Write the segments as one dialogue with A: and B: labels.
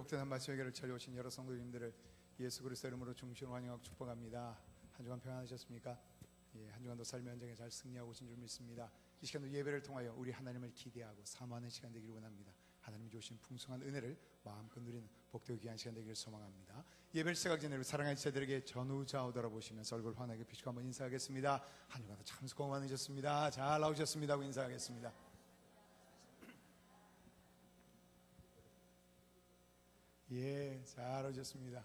A: 복된 말씀에게를 찾아오신 여러 성도님들을 예수 그리스도 이름으로 중심으로 환영하고 축복합니다. 한 주간 평안하셨습니까? 한 주간도 삶의 현장에 잘 승리하고 오신 줄 믿습니다. 이 시간도 예배를 통하여 우리 하나님을 기대하고 사모하는 시간 되기를 원합니다. 하나님이 주신 풍성한 은혜를 마음껏 누리는 복되고 귀한 시간 되기를 소망합니다. 예배를 시작하기 전에 우리 사랑하는 지체들에게 전후좌우 돌아보시면서 얼굴 환하게 비추고 한번 인사하겠습니다. 한 주간도 참 수고 많으셨습니다. 잘 나오셨습니다 하고 인사하겠습니다. 잘 오셨습니다.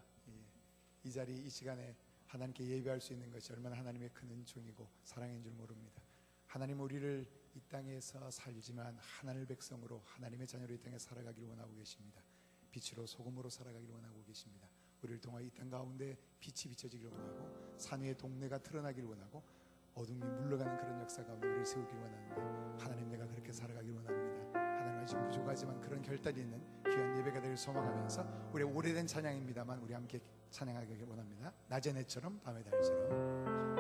A: 이 자리 이 시간에 하나님께 예배할 수 있는 것이 얼마나 하나님의 큰 은총이고 사랑인 줄 모릅니다. 하나님 우리를 이 땅에서 살지만 하나님의 백성으로 하나님의 자녀로 이 땅에 살아가기를 원하고 계십니다. 빛으로 소금으로 살아가기를 원하고 계십니다. 우리를 통하여 이 땅 가운데 빛이 비춰지기를 원하고 산 위의 동네가 드러나기를 원하고 어둠이 물러가는 그런 역사 가운데 우리를 세우기를 원하는데 하나님 내가 그렇게 살아가기를 원합니다. 하나님 아직 부족하지만 그런 결단이 있는 귀한 예배가 되길 소망하면서 우리의 오래된 찬양입니다만 우리 함께 찬양하기를 원합니다. 낮의 내처럼 밤의 달처럼.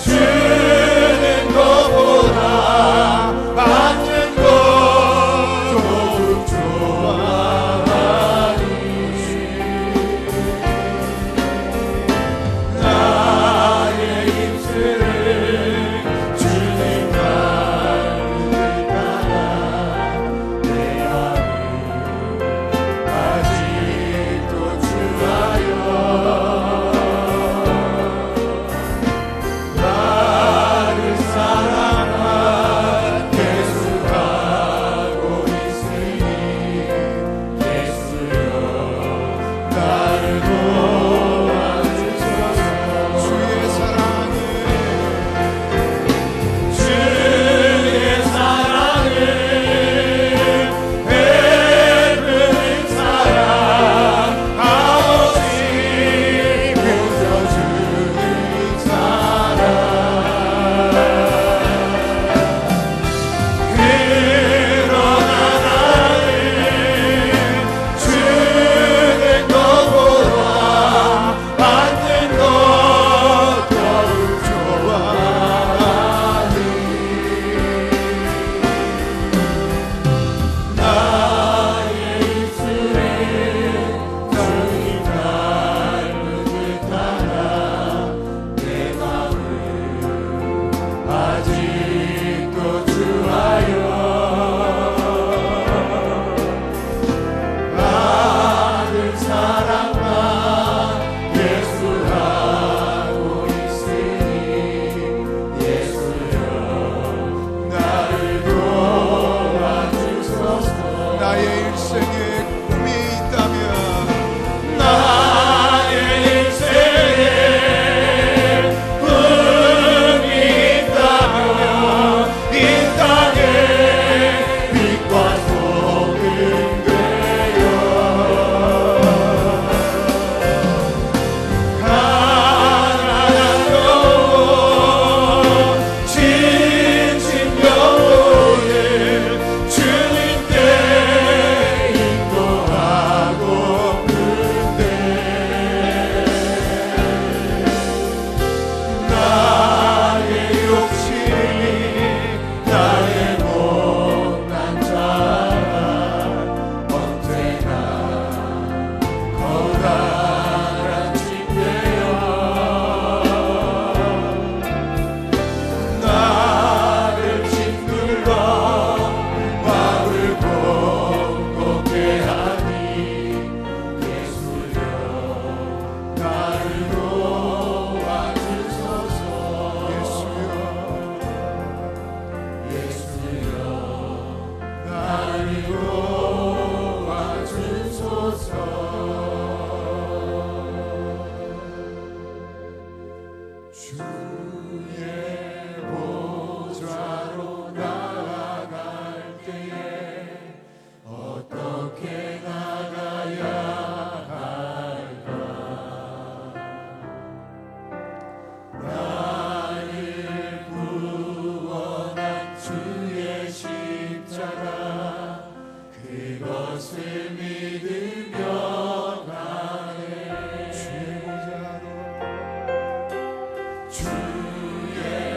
B: 주는 것보다 보좌로 나아갈 때에 어떻게 나가야 할까? 나를 구원한 주의 십자가 그것을 믿으며 가네. 주의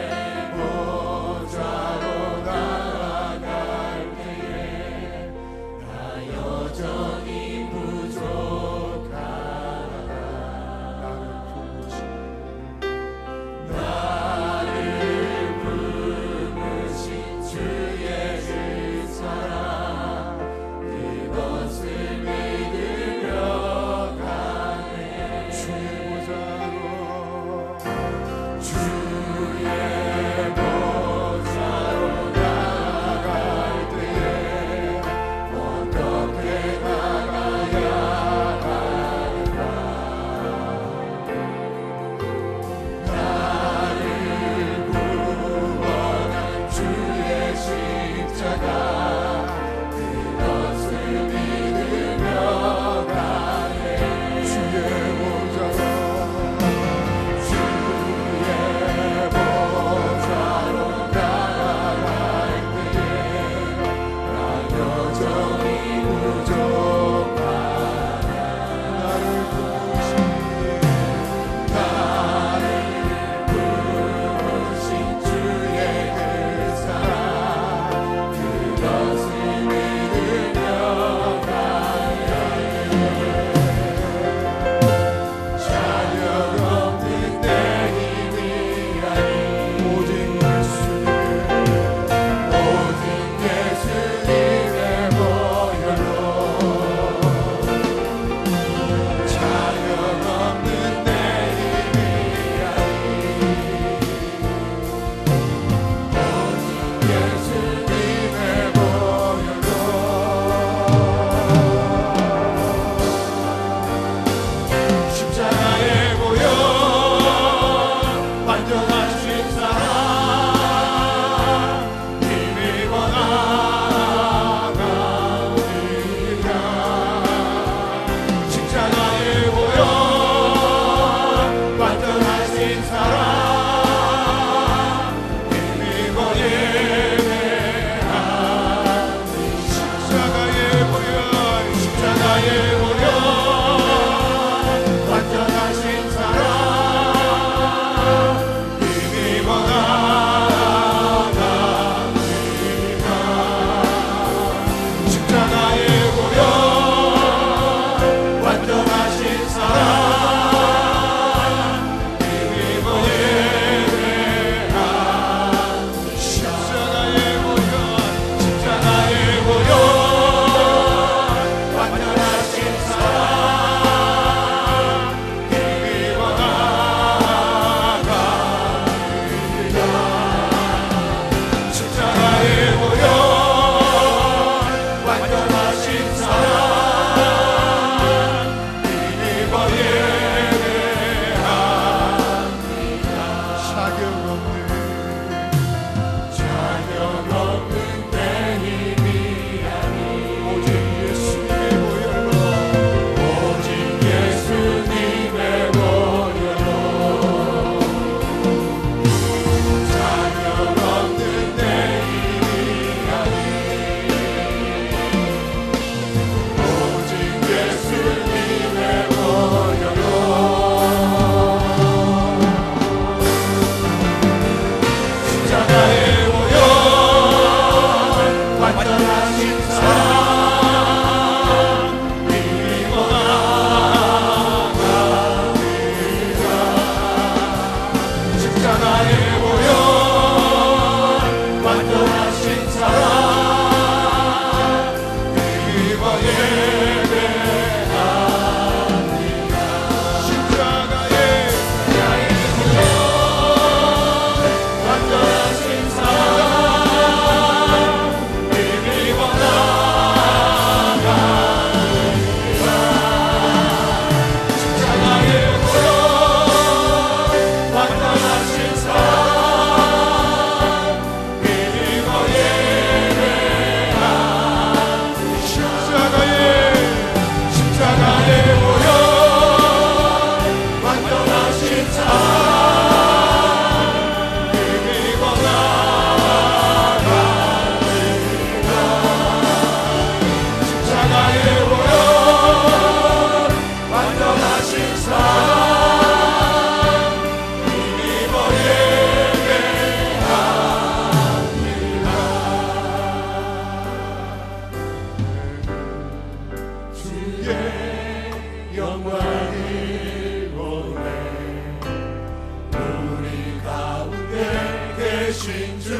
B: 계신 주님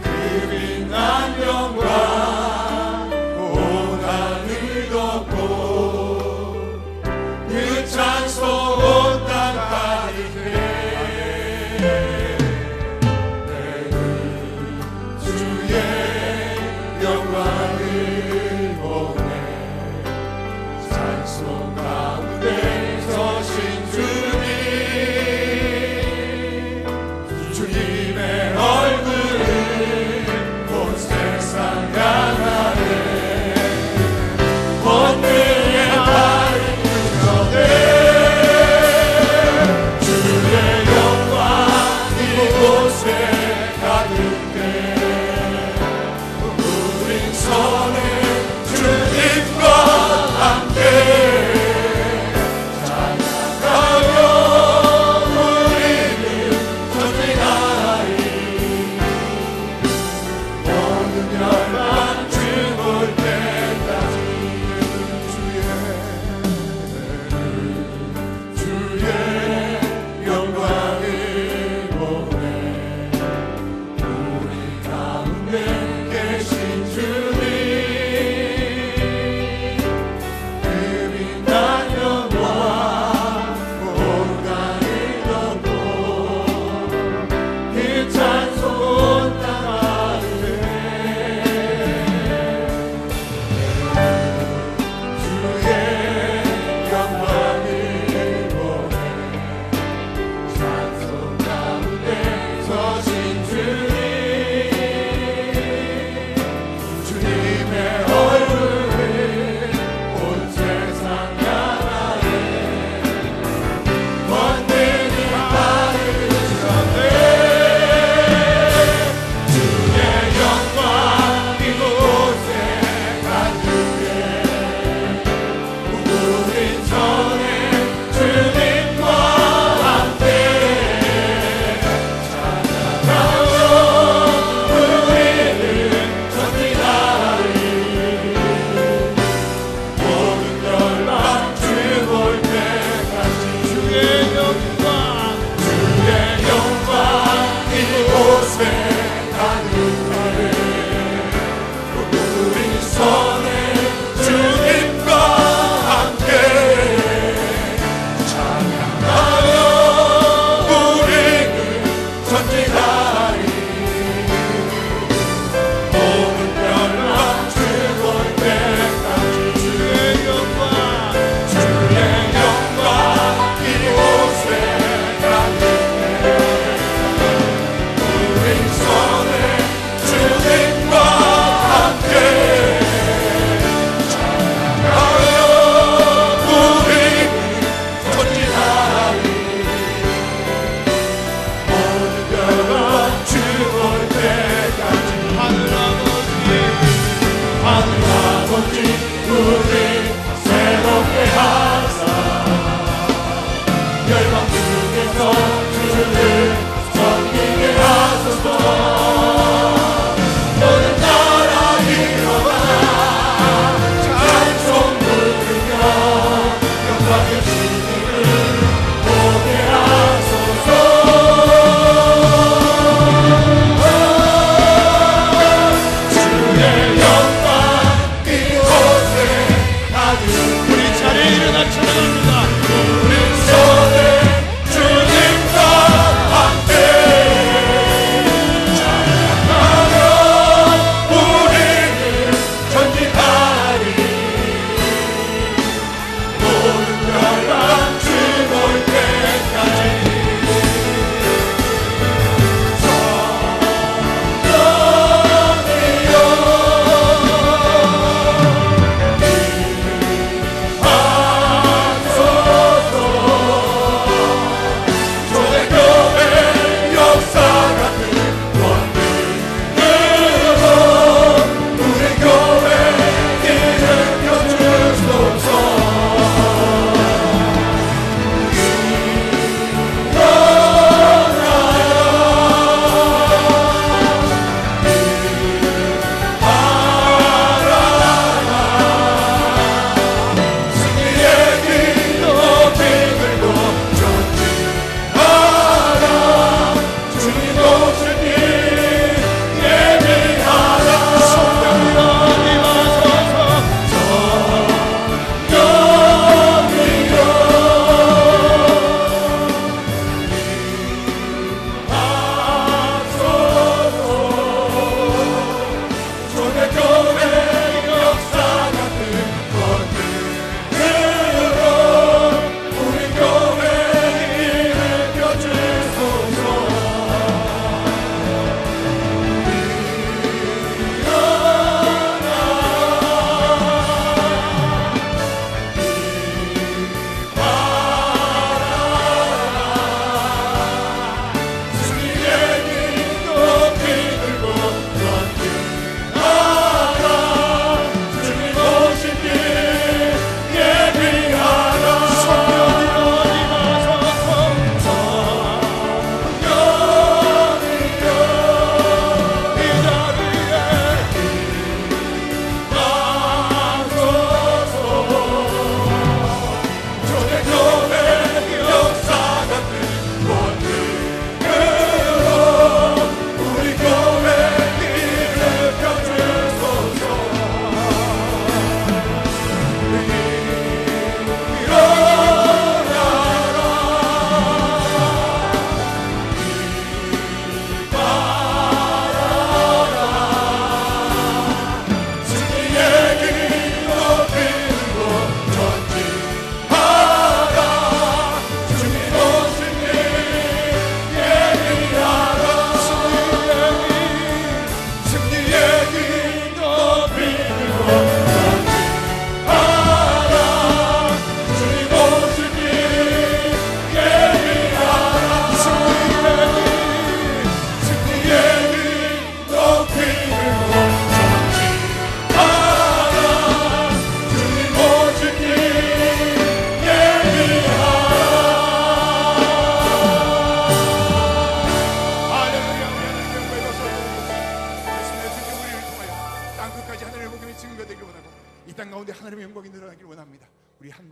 B: 그 빛난 영광 온 하늘 덮고 그 찬송 온 땅까지 주의 영광을 보내 찬송 가운데 서신 주님 주님의 얼굴을 온 세상 향하네 번뇌의 발을 끊어내 주의 영광 이곳에 가득해 우린 선해 주님과 함께 찬양하며 우리는 전진하리 모든 열방 주 볼 때까지 주의 영광을 보내 우리 가운데 계신 주님 그 빛난 영광 온 땅을 덮고 그 찬송 온 땅 아래 주의 영광을 보내 찬송 가운데 서신 주님 주님의 얼굴을 온 세상 향하네 번뇌는 발을 쳤네 주의 영광 이곳에 가득해 우린 전에 주님과 함께 찬양하며 우리는 전진하리 모든 열방 주 볼 때까지 주의 영광 이곳에 가득해 우리 손에 주님과 함께 찬양하며 우리는 전진하리 모든 열방 주 볼 때까지 주의 영광 이곳에 가득해 우리 손에 주님과 함께 찬양하며 우리는 전진하리 모든 열방 주 볼 때까지 하늘 아버지 우리 새롭게 하사 열방 중에서 주를 섬기게 하소서 모든 나라 일어나 찬송 부르며 영광의 주님을 보게 하소서 주의 영광 이곳에 가득 우리 차례 일어나 찬양합니다 우리 손에 주님과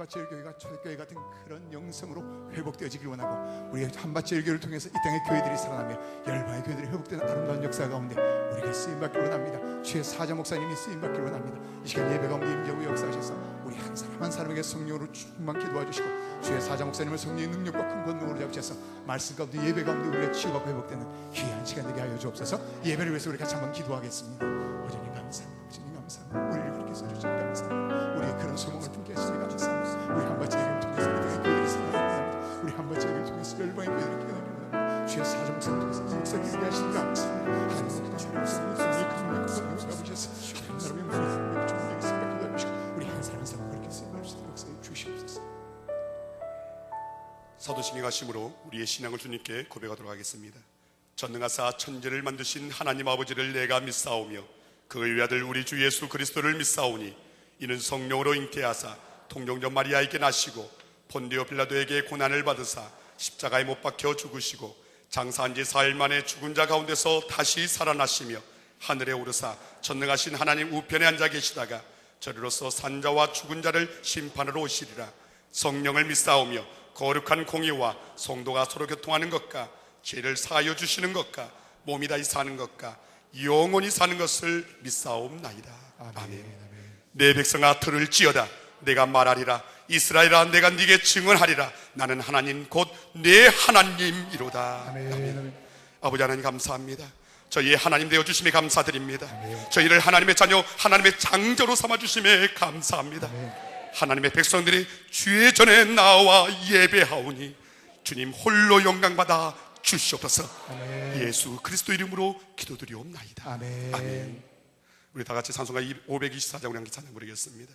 A: 한밭제일교회가 초대교회 같은 그런 영성으로 회복되어지길 원하고, 우리 한밭제일교회를 통해서 이 땅의 교회들이 살아나며 열방의 교회들이 회복되는 아름다운 역사 가운데 우리가 쓰임받길 원합니다. 주의 사자 목사님이 쓰임받길 원합니다. 이 시간 예배 가운데 임재하고 역사하셔서 우리 한 사람 한 사람에게 성령으로 충만케 도와주시고, 주의 사자 목사님을 성령의 능력과 큰 권능으로 잡으셔서 말씀 가운데 예배 가운데 우리가 치유받고 회복되는 귀한 시간 되게 하여 주옵소서. 예배를 위해서 우리 같이 한번 기도하겠습니다. 주님 감사합니다. 주님 감사합니다. 우리를 그렇게 써주시니 감사합니다. 우리의 그런 소망을 품게 하시니 감사합니다. 우리 한밭제일을 통해서 이 땅의 교회들이 살아납니다. 우리 한밭제일을 통해서 열방의 교회들이 깨어나길 원합니다. 주의 사자 목사님 통해서 역사되게 하시니 감사합니다. 하나님의 주님의 성령의 강력한 권능을 잡으셔서 한 사람의 머리 종에게 생각해 주시고 우리 한 사람 한 사람 그렇게 생각할 수 있도록 역사해 주시옵소서.
C: 사도신경 하심으로 우리의 신앙을 주님께 고백하도록 하겠습니다. 전능하사 천지를 만드신 하나님 아버지를 내가 믿사오며 그 외아들 우리 주 예수 그리스도를 믿사오니 이는 성령으로 잉태하사 통정녀 마리아에게 나시고 본디오 빌라도에게 고난을 받으사 십자가에 못 박혀 죽으시고 장사한 지 4일 만에 죽은 자 가운데서 다시 살아나시며 하늘에 오르사 전능하신 하나님 우편에 앉아 계시다가 저리로서 산자와 죽은 자를 심판하러 오시리라. 성령을 믿사오며 거룩한 공의와 성도가 서로 교통하는 것과 죄를 사하여 주시는 것과 몸이 다시 사는 것과 영원히 사는 것을 믿사옵나이다. 아멘. 내 백성아 들을지어다. 내가 말하리라. 이스라엘아 내가 네게 증언하리라. 나는 하나님 곧 내 하나님이로다.
A: 아멘.
C: 아버지 하나님 감사합니다. 저희의 하나님 되어주심에 감사드립니다. 저희를 하나님의 자녀 하나님의 장자로 삼아주심에 감사합니다. 하나님의 백성들이 주의 전에 나와 예배하오니 주님 홀로 영광받아 주시옵소서. 예수 그리스도 이름으로 기도드리옵나이다.
A: 아멘.
C: 아멘. 우리 다 같이 찬송가 524장 우리 함께 찬양 부르겠습니다.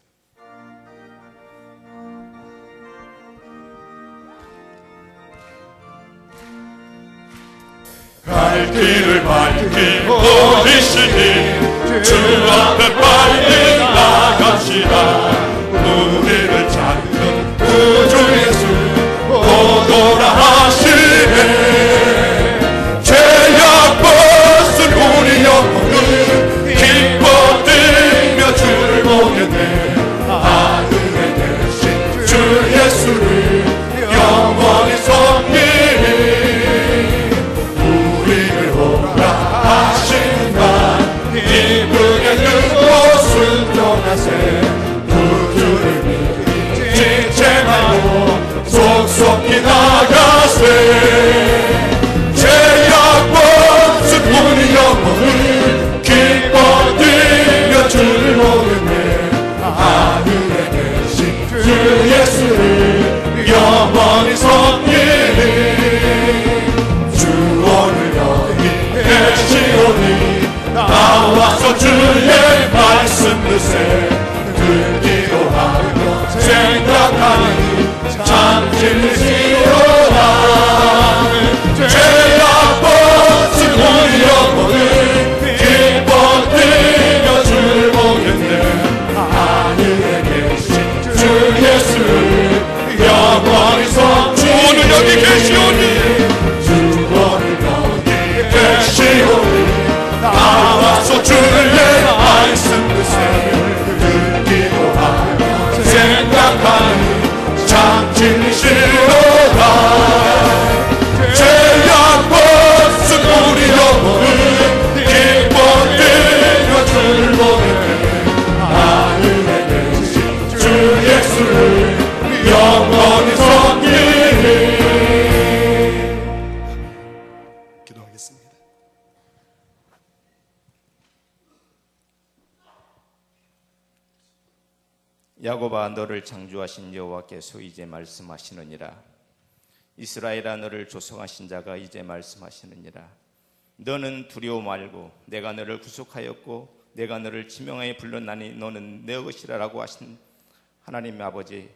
B: 갈 길을 밝히고 계시니 주 앞에 빨리 나갑시다. 우리를 찾는 구주 예수 오도라 하시네. 죄악 벗은 우리 영혼을 기뻐 뛰며 주를 보겠네. 하늘에 계신 주 예수를 영원히 섬기니 우리를 오라 하시는 말 기쁘게 듣고 순종하세. 구주를 믿지 지체 말고 속속히 나가세. 죄악 벗은 우리 영혼을 기뻐 뛰며 주를 보겠네. 하늘에 계신 주 예수를 영원히 섬기니 주 오늘 여기 계시오니 나와서 주의 말씀 듣세. 듣기도 하며 생각하니 참 진리시로다. 죄악 벗은 우리 영혼을 기뻐 뛰며 주를 보겠네. 하늘에 계신 주 예수를 영원히 섬기니 주 오늘 여기 계시오니 주 오늘 여기 계시오니 나와서 주의 말씀 듣세. 듣기도 하며 생각하니 참 진리시로다. 죄악 벗은 우리 영혼을 기뻐 뛰며 주를 보겠네. 하늘에 계신 주 예수를 영원히 섬기니.
C: 기도하겠습니다.
D: 야곱아 너를 창조하신 여호와께서 이제 말씀하시느니라. 이스라엘아 너를 조성하신 자가 이제 말씀하시느니라. 너는 두려워 말고 내가 너를 구속하였고 내가 너를 지명하여 불렀나니 너는 내 것이라라고 하신 하나님 아버지,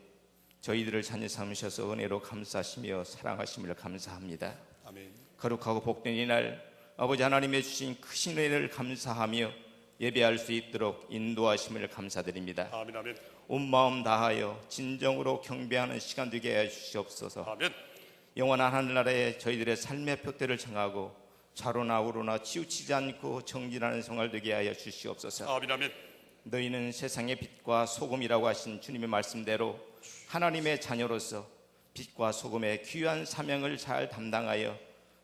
D: 저희들을 자녀 삼으셔서 은혜로 감싸시며 사랑하심을 감사합니다.
C: 아멘.
D: 거룩하고 복된 이날 아버지 하나님의 주신 크신 은혜를 감사하며 예배할 수 있도록 인도하심을 감사드립니다.
C: 아멘. 아멘.
D: 온 마음 다하여 진정으로 경배하는 시간 되게 해 주시옵소서.
C: 아멘.
D: 영원한 하늘나라에 저희들의 삶의 표대를 정하고 좌로나 우로나 치우치지 않고 정진하는 생활 되게 하여 주시옵소서.
C: 아멘. 아멘.
D: 너희는 세상의 빛과 소금이라고 하신 주님의 말씀대로 하나님의 자녀로서 빛과 소금의 귀한 사명을 잘 담당하여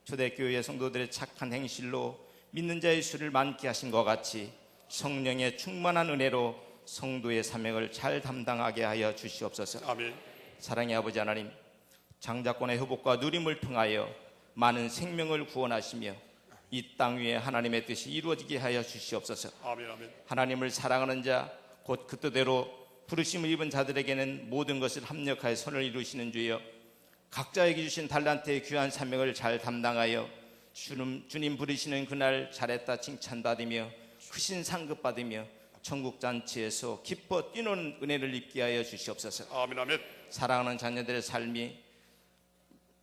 D: 초대교회 성도들의 착한 행실로 믿는 자의 수를 많게 하신 것 같이 성령의 충만한 은혜로 성도의 사명을 잘 담당하게 하여 주시옵소서.
C: 아멘.
D: 사랑의 아버지 하나님, 장자권의 회복과 누림을 통하여 많은 생명을 구원하시며 이 땅 위에 하나님의 뜻이 이루어지게 하여 주시옵소서.
C: 아멘. 아멘.
D: 하나님을 사랑하는 자, 곧 그 뜻대로 부르심을 입은 자들에게는 모든 것을 합력하여 선을 이루시는 주여, 각자에게 주신 달란트의 귀한 사명을 잘 담당하여 주님 부르시는 그날 잘했다 칭찬받으며 크신 상급 받으며 천국 잔치에서 기뻐 뛰노는 은혜를 입게 하여 주시옵소서.
C: 아멘. 아멘.
D: 사랑하는 자녀들의 삶이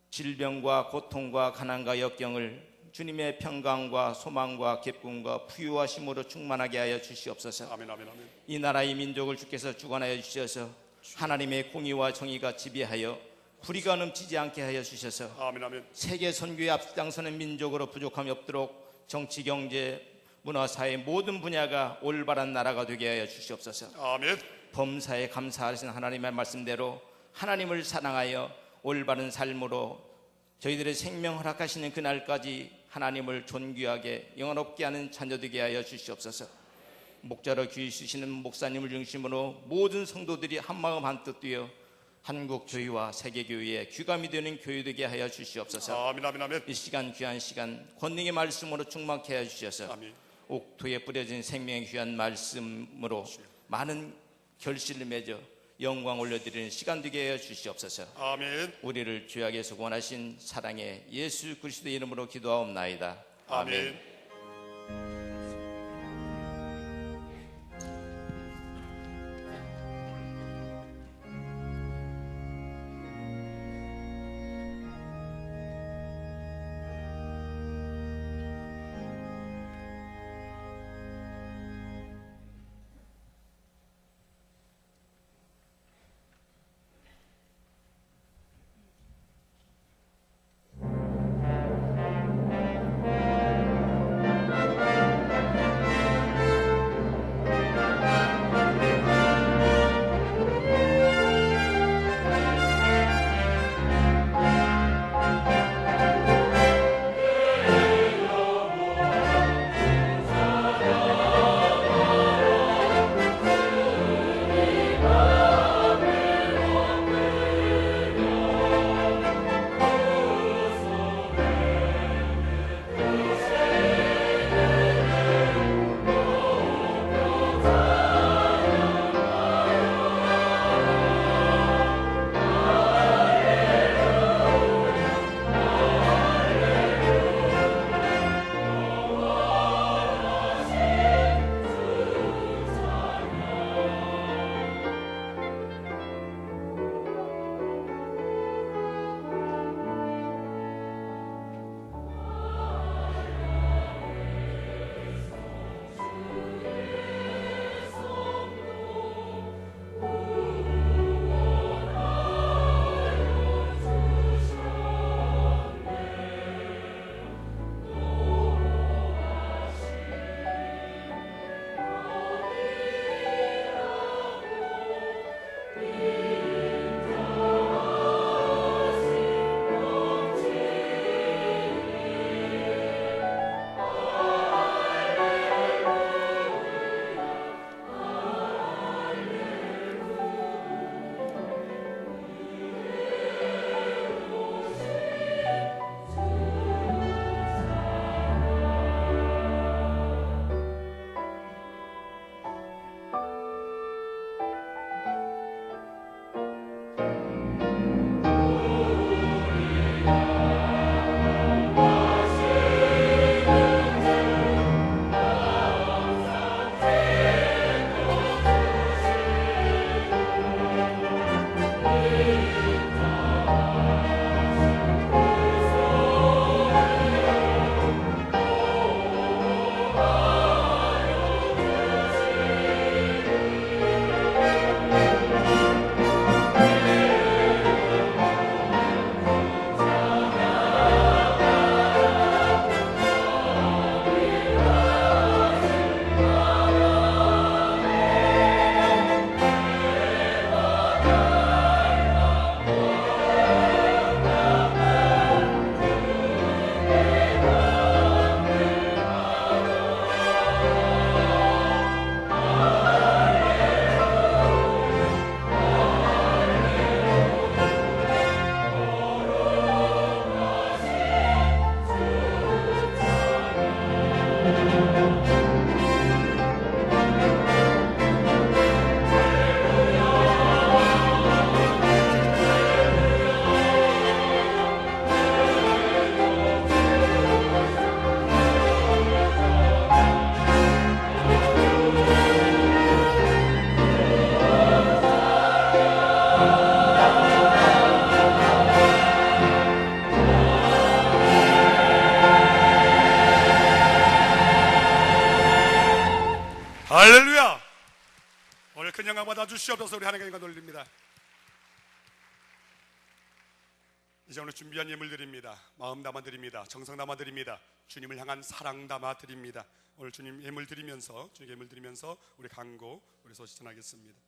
D: 질병과 고통과 가난과 역경을 주님의 평강과 소망과 기쁨과 부유하심으로 충만하게 하여 주시옵소서.
C: 아멘. 아멘. 아멘.
D: 이 나라의 민족을 주께서 주관하여 주셔서 하나님의 공의와 정의가 지배하여 불의가 넘치지 않게 하여 주셔서
C: 아멘. 아멘.
D: 세계 선교에 앞장서는 민족으로 부족함이 없도록 정치, 경제, 문화, 사회 모든 분야가 올바른 나라가 되게 하여 주시옵소서.
C: 아멘.
D: 범사에 감사하신 하나님의 말씀대로 하나님을 사랑하여 올바른 삶으로 저희들의 생명 허락하시는 그날까지 하나님을 존귀하게 영원롭게 하는 자녀 되게 하여 주시옵소서. 목자로 귀 주시는 목사님을 중심으로 모든 성도들이 한마음 한뜻 되어 한국 교회와 세계 교회에 귀감이 되는 교회 되게 하여 주시옵소서.
C: 아멘. 아멘. 아멘.
D: 이 시간 귀한 시간 권능의 말씀으로 충만케 하여 주셔서
C: 아멘.
D: 옥토에 뿌려진 생명의 귀한 말씀으로 많은 결실을 맺어 영광 올려드리는 시간 되게 하여 주시옵소서.
C: 아멘.
D: 우리를 죄악에서 구원하신 사랑의 예수 그리스도의 이름으로 기도하옵나이다.
C: 아멘. 할렐루야! 오늘 큰 영광 받아 주시옵소서. 우리 하나님께 영광 돌립니다. 이제 오늘 준비한 예물 드립니다. 마음 담아 드립니다. 정성 담아 드립니다. 주님을 향한 사랑 담아 드립니다. 오늘 주님 예물 드리면서, 주님 예물 드리면서 우리 간구, 우리 소시전하겠습니다.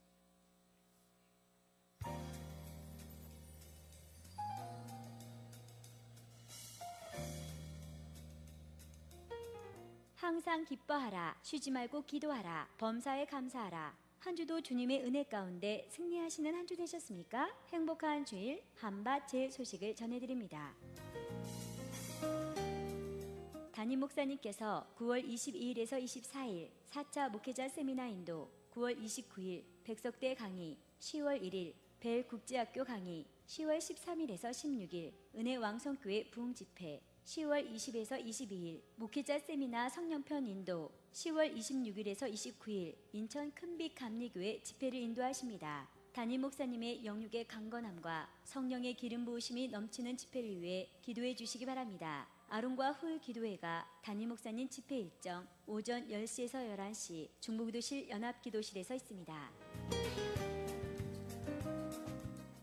E: 항상 기뻐하라. 쉬지 말고 기도하라. 범사에 감사하라. 한 주도 주님의 은혜 가운데 승리하시는 한 주 되셨습니까? 행복한 주일 한밭 제 소식을 전해드립니다. 담임 목사님께서 9월 22일에서 24일 4차 목회자 세미나 인도, 9월 29일 백석대 강의, 10월 1일 벨국제학교 강의, 10월 13일에서 16일 은혜 왕성교회 부흥집회, 10월 20에서 22일 목회자 세미나 성령편 인도, 10월 26일에서 29일 인천 큰빛 감리교회 집회를 인도하십니다. 담임 목사님의 영육의 강건함과 성령의 기름 부으심이 넘치는 집회를 위해 기도해 주시기 바랍니다. 아론과 훌 기도회가 담임 목사님 집회 일정 오전 10시에서 11시 중부기도실 연합기도실에서 있습니다.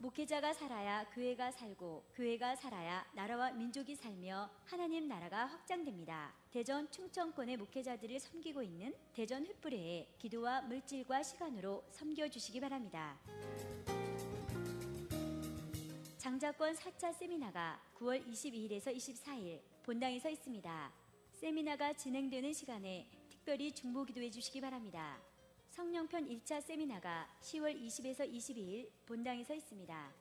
E: 목회자가 살아야 교회가 살고, 교회가 살아야 나라와 민족이 살며 하나님 나라가 확장됩니다. 대전 충청권의 목회자들을 섬기고 있는 대전 횃불회에 기도와 물질과 시간으로 섬겨주시기 바랍니다. 장자권 4차 세미나가 9월 22일에서 24일 본당에서 있습니다. 세미나가 진행되는 시간에 특별히 중보기도해 주시기 바랍니다. 성령편 1차 세미나가 10월 20에서 22일 본당에서 있습니다.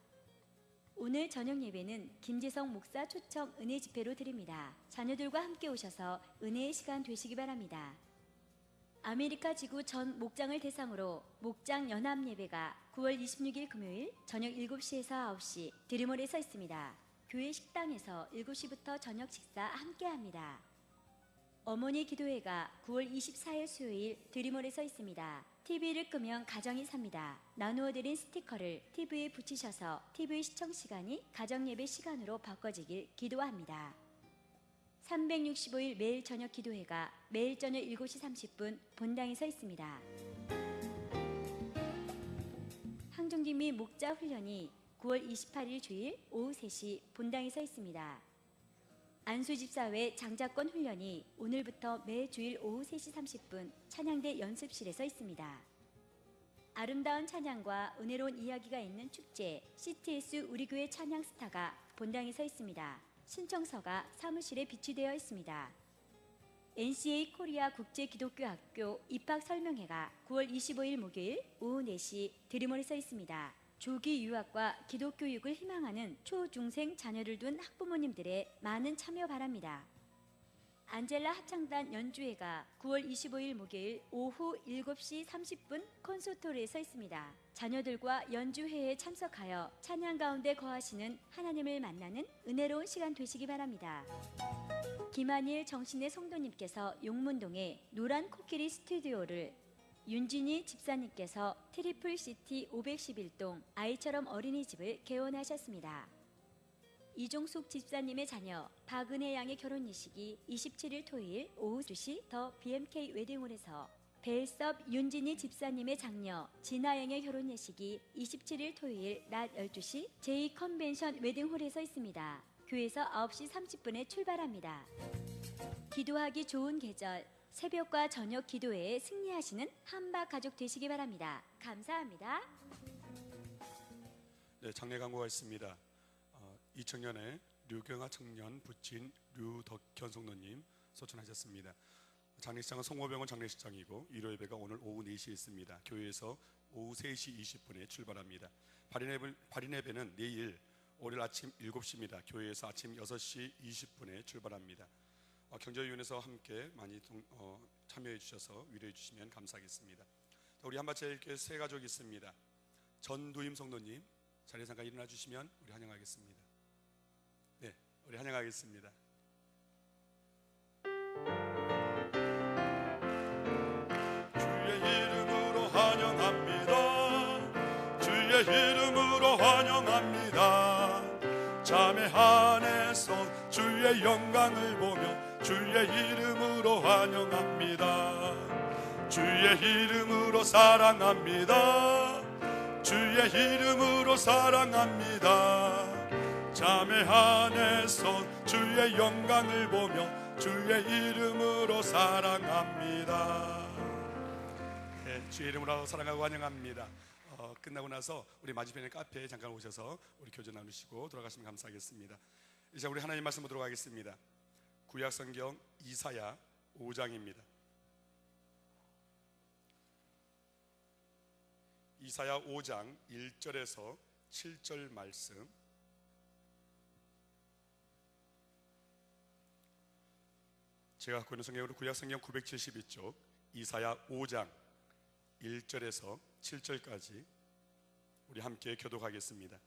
E: 오늘 저녁 예배는 김재성 목사 초청 은혜 집회로 드립니다. 자녀들과 함께 오셔서 은혜의 시간 되시기 바랍니다. 아메리카 지구 전 목장을 대상으로 목장 연합 예배가 9월 26일 금요일 저녁 7시에서 9시 드리몰에서 있습니다. 교회 식당에서 7시부터 저녁 식사 함께합니다. 어머니 기도회가 9월 24일 수요일 드리몰에서 있습니다. TV를 끄면 가정이 삽니다. 나누어드린 스티커를 TV에 붙이셔서 TV 시청 시간이 가정예배 시간으로 바꿔지길 기도합니다. 365일 매일 저녁 기도회가 매일 저녁 7시 30분 본당에서 있습니다. 항중기 및 목자 훈련이 9월 28일 주일 오후 3시 본당에서 있습니다. 안수집사회 장자권 훈련이 오늘부터 매주일 오후 3시 30분 찬양대 연습실에서 있습니다. 아름다운 찬양과 은혜로운 이야기가 있는 축제 CTS 우리교회 찬양스타가 본당에서 있습니다. 신청서가 사무실에 비치되어 있습니다. NCA 코리아 국제기독교학교 입학 설명회가 9월 25일 목요일 오후 4시 드리몰에서 있습니다. 조기 유학과 기독교육을 희망하는 초중생 자녀를 둔 학부모님들의 많은 참여 바랍니다. 안젤라 합창단 연주회가 9월 25일 목요일 오후 7시 30분 콘서트홀에서 있습니다. 자녀들과 연주회에 참석하여 찬양 가운데 거하시는 하나님을 만나는 은혜로운 시간 되시기 바랍니다. 김한일 정신의 성도님께서 용문동에 노란 코끼리 스튜디오를, 윤진희 집사님께서 트리플시티 511동 아이처럼 어린이집을 개원하셨습니다. 이종숙 집사님의 자녀 박은혜 양의 결혼이식이 27일 토요일 오후 2시 더 BMK 웨딩홀에서, 벨섭 윤진희 집사님의 장녀 진아영의 결혼예식이 27일 토요일 낮 12시 제2컨벤션 웨딩홀에서 있습니다. 교회에서 9시 30분에 출발합니다. 기도하기 좋은 계절, 새벽과 저녁 기도회에 승리하시는 한박 가족 되시기 바랍니다. 감사합니다.
C: 네, 장례 광고가 있습니다. 2000년에 류경아 청년 부친 류덕현 성도님 소천하셨습니다. 장례식장은 송호병원 장례식장이고 일요 예배가 오늘 오후 4시에 있습니다. 교회에서 오후 3시 20분에 출발합니다. 발인 예배는 내일 월요일 아침 7시입니다. 교회에서 아침 6시 20분에 출발합니다. 경제위원회에서 함께 많이 참여해 주셔서 위로해 주시면 감사하겠습니다. 자, 우리 한밭제일교회 세 가족이 있습니다. 전두임 성도님 자리에 잠깐 일어나 주시면 우리 환영하겠습니다. 네, 우리 환영하겠습니다. 주의 이름으로 환영합니다. 주의 이름으로 환영합니다. 자매 안에서 주의 영광을 보며 주의 이름으로 환영합니다. 주의 이름으로 사랑합니다. 주의 이름으로 사랑합니다. 자매 안에서 주의 영광을 보며 주의 이름으로 사랑합니다. 네, 주의 이름으로 사랑하고 환영합니다. 끝나고 나서 우리 맞은편의 카페에 잠깐 오셔서 우리 교제 나누시고 돌아가시면 감사하겠습니다. 이제 우리 하나님 말씀 보도록 하겠습니다. 구약성경 이사야 5장입니다. 이사야 5장 1절에서 7절 말씀. 제가 갖고 있는 성경으로 구약성경 972쪽 이사야 5장 1절에서 7절까지 우리 함께 교독하겠습니다.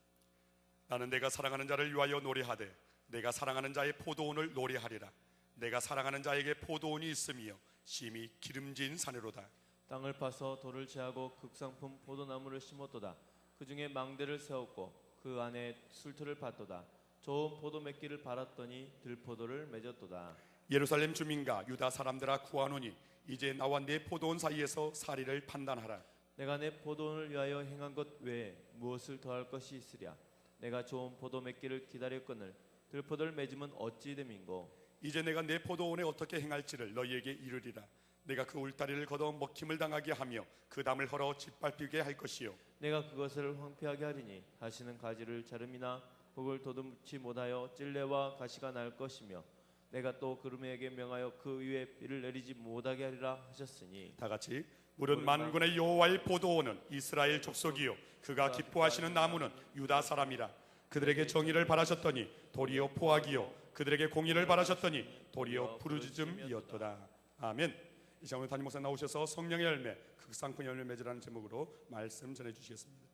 C: 나는 내가 사랑하는 자를 위하여 노래하되 내가 사랑하는 자의 포도원을 노래하리라. 내가 사랑하는 자에게 포도원이 있으며 심히 기름진 산으로다.
F: 땅을 파서 돌을 제하고 극상품 포도나무를 심었도다. 그 중에 망대를 세웠고 그 안에 술틀을 팠도다. 좋은 포도 맺기를 바랐더니 들포도를 맺었도다.
C: 예루살렘 주민과 유다 사람들아 구하노니 이제 나와 내 포도원 사이에서 사리를 판단하라.
F: 내가 내 포도원을 위하여 행한 것 외에 무엇을 더할 것이 있으랴. 내가 좋은 포도 맺기를 기다렸거늘 들포도를 맺으면 어찌 됨인고.
C: 이제 내가 내 포도원에 어떻게 행할지를 너희에게 이르리라. 내가 그 울타리를 걷어 먹힘을 당하게 하며 그 담을 헐어 짓밟히게 할 것이요
F: 내가 그것을 황폐하게 하리니 다시는 가지를 자름이나 복을 도듬지 못하여 찔레와 가시가 날 것이며 내가 또 그루미에게 명하여 그 위에 비를 내리지 못하게 하리라 하셨으니.
C: 다 같이 무릇 만군의 여호와의 포도원은 이스라엘 족속이요 그가 기뻐하시는 나무는 유다 사람이라. 그들에게 정의를 바라셨더니 도리어 포악이요 그들에게 공의를 바라셨더니 도리어 부르짖음이었도다. 아멘. 이제 오늘 담임 목사 나오셔서 성령의 열매 극상품 열매 맺으라는 제목으로 말씀 전해 주시겠습니다.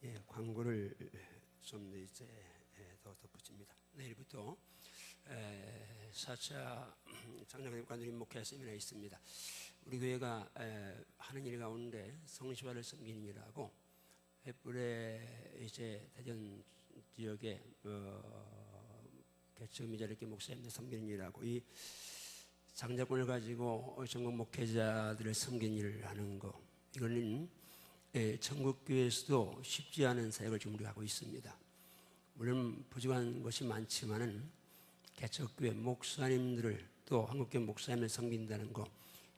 G: 예, 광고를 좀 이제 더 덧붙입니다. 내일부터 4차 장로교육관들이 목회 세미나가 있습니다. 우리 교회가 하는 일 가운데 성시화를 섬기는 일하고 횃불에 이제 대전 지역에 개척미자 이렇게 목사님들 섬기는 일하고 이 장자권을 가지고 전국 목회자들을 섬기는 일을 하는 거, 이거는 전국교회에서도 쉽지 않은 사역을 지금 우리가 하고 있습니다. 물론 부족한 것이 많지만은 개척교회 목사님들을 또 한국교회 목사님을 섬긴다는 거,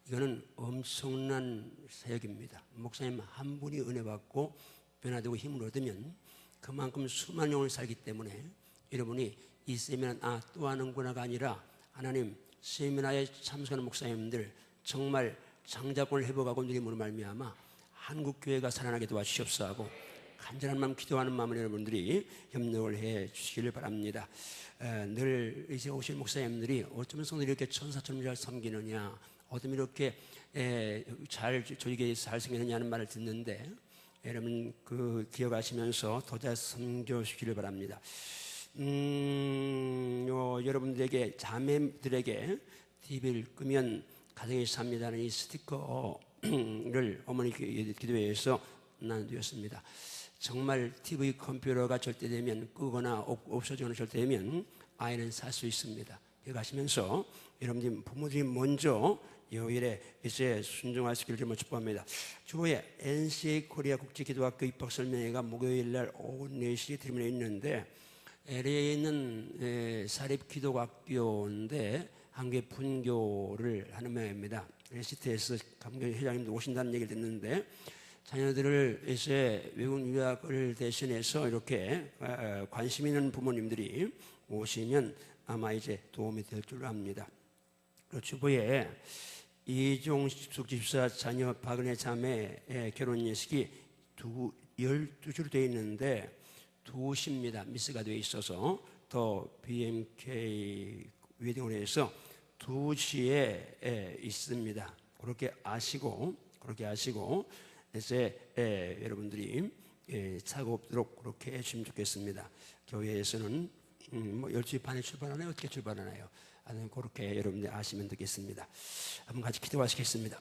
G: 이거는 엄청난 사역입니다. 목사님 한 분이 은혜 받고 변화되고 힘을 얻으면 그만큼 수만 영을 살기 때문에 여러분이 이 세미나 또 하는구나가 아니라 하나님 세미나에 참석하는 목사님들 정말 장자권을 회복하고 누림으로 말미암아 한국교회가 살아나게 도와주시옵소서 하고 간절한 마음 기도하는 마음을 여러분들이 협력을 해 주시기를 바랍니다. 늘 이제 오실 목사님들이 어쩌면 성도들이 이렇게 천사처럼 잘 섬기느냐, 어쩌면 이렇게 저에게 잘 섬기느냐 하는 말을 듣는데 여러분 그 기억하시면서 더 잘 섬겨주시기를 바랍니다. 여러분들에게 자매들에게 TV를 끄면 가정이 삽니다는 이 스티커를 어머니 기도회에서 나눠드렸습니다. 정말 TV 컴퓨터가 절대되면 끄거나 없어지거나 절대되면 아이는 살 수 있습니다. 기억하시면서 여러분들 부모들이 먼저 요일에 이제 순종하시기를 좀 축복합니다. 주보에 NCA 코리아 국제기도학교 입학설명회가 목요일날 오후 4시에 들으면 있는데 LA에 있는 사립기독학교인데 한국의 분교를 하는 모양입니다. LCT에서 회장님도 오신다는 얘기를 듣는데 자녀들을 이제 외국 유학을 대신해서 이렇게 관심 있는 부모님들이 오시면 아마 이제 도움이 될 줄 압니다. 주보에 이종숙 집사 자녀 박은혜 자매의 결혼 예식이 12주로 되어 있는데 2시입니다. 미스가 되어 있어서 더 BMK 웨딩홀에 해서 2시에 있습니다. 그렇게 아시고 이제 여러분들이 사고 없도록 그렇게 해주시면 좋겠습니다. 교회에서는 뭐 12시 반에 출발하나요? 어떻게 출발하나요? 그렇게 여러분들 아시면 되겠습니다. 한번 같이 기도하시겠습니다.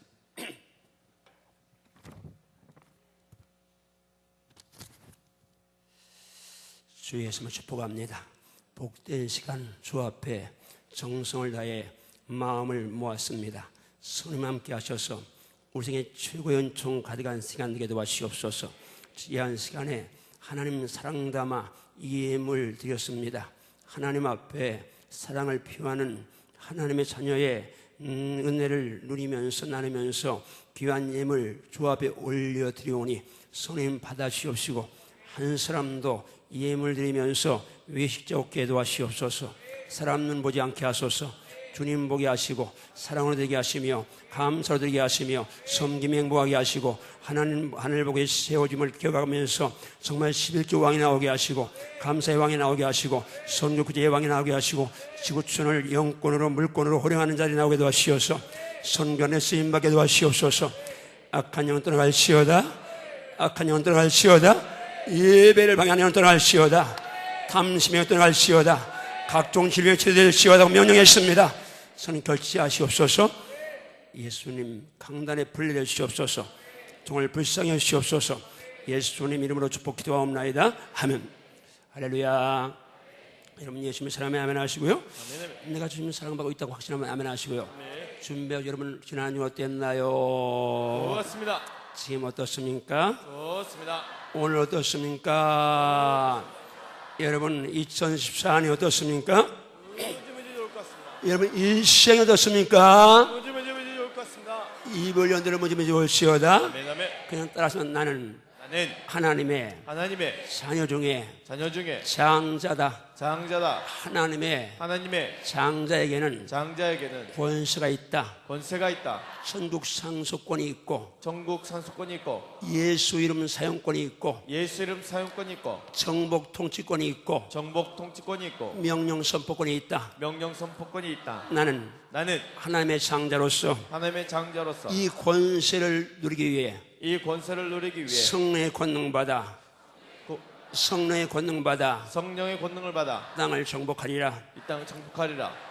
G: 주 예수님을 축복합니다. 복된 시간 주 앞에 정성을 다해 마음을 모았습니다. 성령 함께 하셔서 우리 생의 최고의 은총 가득한 시간 되게 도와주시옵소서. 귀한 시간에 하나님 사랑 담아 예물 드렸습니다. 하나님 앞에 사랑을 표하는 하나님의 자녀의 은혜를 누리면서 나누면서 귀한 예물 주 앞에 올려드리오니 성령 받아주시옵시고 한 사람도 예물 드리면서 외식자 없게 도와주시옵소서. 사람 눈 보지 않게 하소서. 주님 보게 하시고 사랑으로 되게 하시며 감사로 되게 하시며 섬김 행복하게 하시고 하나님 하늘 보게 세워짐을 기억하면서 정말 11조 왕이 나오게 하시고 감사의 왕이 나오게 하시고 선교구제의 왕이 나오게 하시고 지구촌을 영권으로 물권으로 호령하는 자리 나오게 도와주시옵소서. 선견에 쓰임받게 도와주시옵소서. 악한 영은 떠나갈지어다. 악한 영은 떠나갈지어다. 예배를 방해하는 영은 떠나갈지어다. 탐심의 영은 떠나갈지어다. 각종 질병에 치료될지어다 명령했습니다. 선은 결지하시옵소서. 예수님 강단에 분리해 주시옵소서. 종을 불쌍히 하시옵소서. 예수님 이름으로 축복 기도하옵나이다. 아멘. 할렐루야. 여러분 예수님의 사랑에 아멘 하시고요. 아멘. 내가 주님의 사랑받고 있다고 확신하면 아멘 하시고요. 준비하고 여러분 지난 한 주 어땠나요?
F: 좋았습니다.
G: 지금 어떻습니까?
F: 좋습니다.
G: 오늘 어떻습니까? 여러분 2014년이 어떻습니까?
F: 좋을 것 같습니다.
G: 여러분 일생이 어떻습니까?
F: 좋을 것 같습니다.
G: 이번 연도를 무지무지 올시어다.
F: 아멘.
G: 그냥 따라서면 나는
F: 나는
G: 하나님의 자녀 중에 장자다. 하나님의 장자에게는 권세가 있다. 천국 상속권이 있고 예수 이름 사용권이 있고 정복 통치권이 있고 명령 선포권이 있다. 나는 하나님의 장자로서 이 권세를 누리기 위해 성령의 권능 받아 땅을 정복하리라.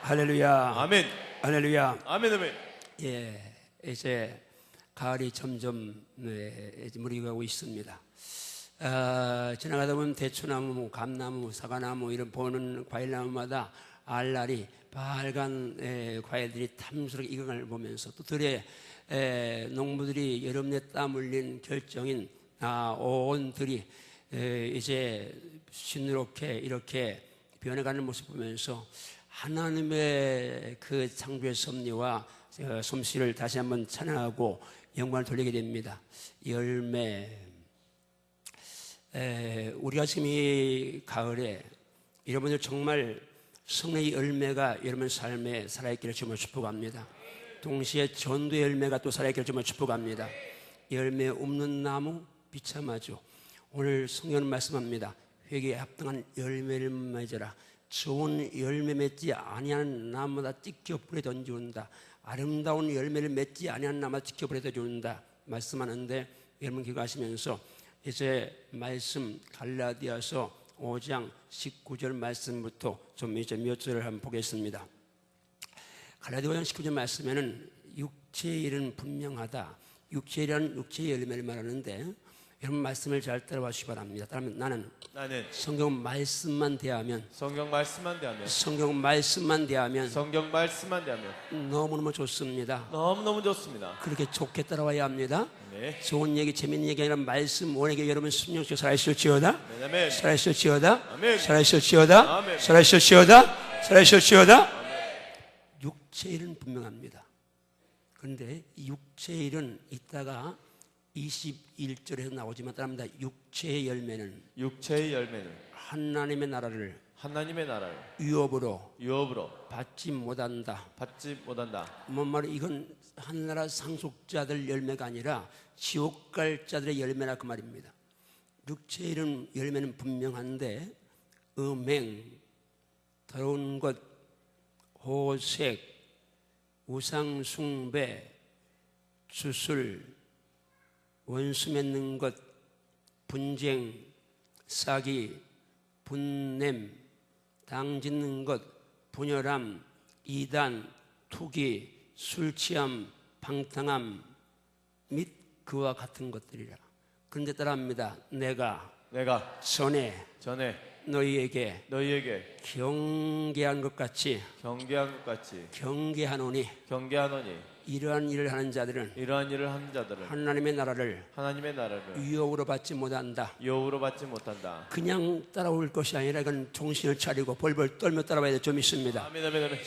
G: 할렐루야.
F: 아멘.
G: 할렐루야.
F: 아멘.
G: 예, 이제 가을이 점점 이제 무르익어가고 있습니다. 지나가다 보면 대추나무, 감나무, 사과나무 이런 보는 과일나무마다 알알이 빨간 과일들이 탐스럽게 익은 걸 보면서 또 들에 농부들이 여름에 땀 흘린 결정인 온 들이 이제 시무룩해 이렇게 변해가는 모습 보면서 하나님의 그 창조의 섭리와 솜씨를 다시 한번 찬양하고 영광을 돌리게 됩니다. 열매, 우리가 지금 이 가을에 여러분들 정말 성령의 열매가 여러분 삶에 살아있기를 주님을 축복합니다. 동시에 전도의 열매가 또 살아있기를 주님을 축복합니다. 열매 없는 나무 비참하죠. 오늘 성경은 말씀합니다. 회개에 합당한 열매를 맺어라. 좋은 열매 맺지 아니하는 나무마다 찢겨 불에 던지운다. 아름다운 열매를 맺지 아니하는 나무마다 찢겨 불에 던지운다 말씀하는데, 여러분 기억하시면서 이제 말씀 갈라디아서 5장 19절 말씀부터 좀 이제 몇 절을 한번 보겠습니다. 갈라디아 5장 19절 말씀에는 육체의 일은 분명하다. 육체라는 육체의 열매를 말하는데, 여러분 말씀을 잘 따라와 주시기 바랍니다. 따라하면 나는 성경 말씀만 대하면 너무너무 좋습니다. 그렇게 좋게 따라와야 합니다. 좋은 얘기, 재밌는 얘기 아니라 말씀 원에게 여러분 순종시켜 살아있을지어다. 육체의 일은 분명합니다. 그런데 육체의 일은 이따가 21절에서 나오지만 따릅니다. 육체의 열매는 하나님의 나라를 유업으로 받지 못한다. 뭔 말이야? 이건 하늘나라 상속자들 열매가 아니라 지옥 갈 자들의 열매라 그 말입니다. 육체의 열매는 분명한데 음행, 더러운 것, 호색, 우상숭배, 주술, 원수 맺는 것, 분쟁, 사기, 분냄, 당짓는 것, 분열함, 이단, 투기, 술취함, 방탕함 및 그와 같은 것들이라. 그런데 따라합니다. 내가 전에 너희에게 경계한 것 같이 경계하노니 이러한 일을 하는 자들은 하나님의 나라를 유혹으로 받지 못한다. 그냥 따라올 것이 아니라 이건 정신을 차리고 벌벌 떨며 따라와야 될 점이 있습니다.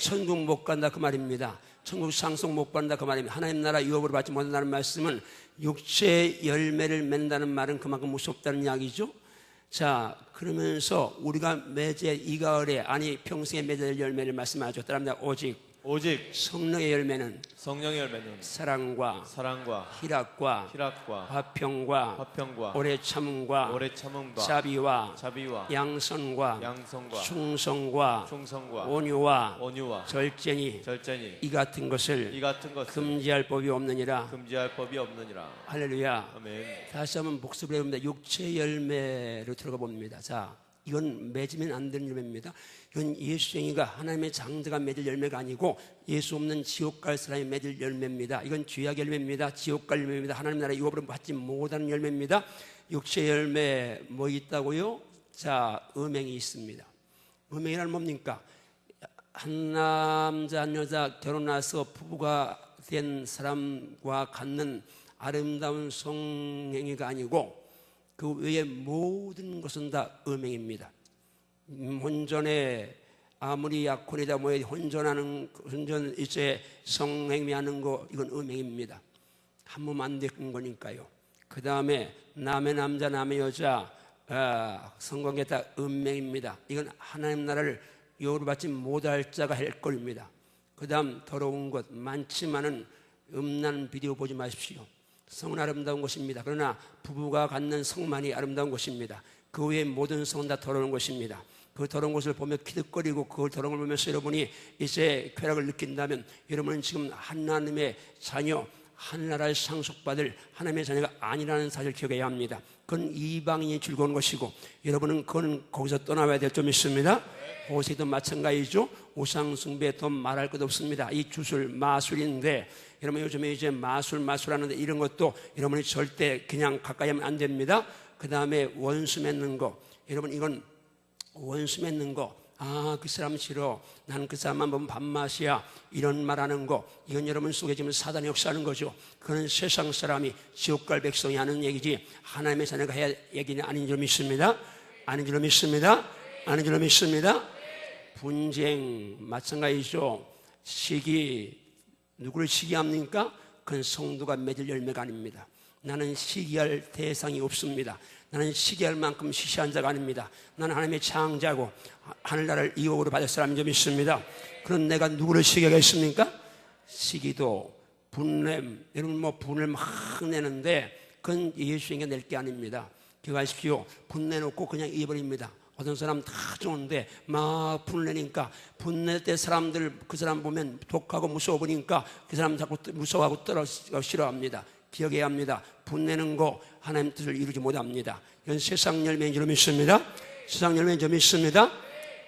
G: 천국 못 간다 그 말입니다. 천국 상속 못 받는다 그 말입니다. 하나님 나라 유혹으로 받지 못한다는 말씀은 육체의 열매를 맺는다는 말은 그만큼 무섭다는 이야기죠. 자, 그러면서 우리가 매제 이 가을에 아니 평생에 맺어야 될 열매를 말씀하죠. 따라합니다. 오직 성령의 열매는 사랑과 희락과 화평과 오래 참음과 자비와 양선과 충성과 온유와 절제니 이 같은 것을 금지할 법이 없느니라. 할렐루야.
F: 아멘.
G: 다시 한번 복습을 해봅니다. 육체 열매로 들어가 봅니다. 자, 이건 맺으면 안 되는 열매입니다. 이건 예수쟁이가 하나님의 장자가 맺을 열매가 아니고 예수 없는 지옥 갈 사람이 맺을 열매입니다. 이건 죄악 열매입니다. 지옥 갈 열매입니다. 하나님 나라 유업으로 받지 못하는 열매입니다. 육체 열매 뭐 있다고요? 자, 음행이 있습니다. 음행이란 뭡니까? 한 남자 한 여자 결혼해서 부부가 된 사람과 갖는 아름다운 성행위가 아니고 그 외의 모든 것은 다 음행입니다. 혼전에 아무리 약혼이다 뭐에 혼전 이제 성행위하는 거 이건 음행입니다. 한 몸 안 되는 거니까요. 그 다음에 남의 남자 남의 여자 성관계 다 음행입니다. 이건 하나님 나라를 유혹으로 받지 못할 자가 할 것입니다. 그 다음 더러운 것 많지만은 음란 비디오 보지 마십시오. 성은 아름다운 것입니다. 그러나 부부가 갖는 성만이 아름다운 것입니다. 그 외의 모든 성은 다 더러운 것입니다. 그 더러운 것을 보며 키득거리고 그 더러운 걸 보면서 여러분이 이제 쾌락을 느낀다면 여러분은 지금 하나님의 자녀, 하늘나라를 상속받을 하나님의 자녀가 아니라는 사실을 기억해야 합니다. 그건 이방인이 즐거운 것이고 여러분은 그건 거기서 떠나와야 될 점이 있습니다. 호세도 마찬가지죠. 우상숭배 더 말할 것 없습니다. 이 주술 마술인데 여러분 요즘에 이제 마술 하는데 이런 것도 여러분이 절대 그냥 가까이 하면 안 됩니다. 그 다음에 원수 맺는 거, 여러분 이건 원수 맺는 거, 그 사람 싫어, 나는 그 사람만 보면 밥맛이야, 이런 말하는 거, 이건 여러분 속에 지금 사단이 역사하는 거죠. 그건 세상 사람이 지옥 갈 백성이 하는 얘기지 하나님의 자녀가 해야 얘기는 아닌 줄 믿습니다. 아닌 줄 믿습니다. 아닌 줄 믿습니다. 분쟁 마찬가지죠. 시기, 누구를 시기합니까? 그건 성도가 맺을 열매가 아닙니다. 나는 시기할 대상이 없습니다. 나는 시기할 만큼 시시한 자가 아닙니다. 나는 하나님의 창자고 하늘나라를 이옥으로 받을 사람인 줄 믿습니다. 그런 내가 누구를 시기하겠습니까? 시기도 분냄, 여러분 뭐 분을 막 내는데 그건 예수에게 낼 게 아닙니다. 기억하십시오. 분 내놓고 그냥 잊어버립니다. 어떤 사람 다 좋은데 막 분내니까 분낼 때 사람들 그 사람 보면 독하고 무서워 보니까 그 사람 자꾸 무서워하고 싫어합니다. 기억해야 합니다. 분내는 거 하나님 뜻을 이루지 못합니다. 이건 세상 열매인 줄 믿습니다. 세상 열매인 줄 믿습니다.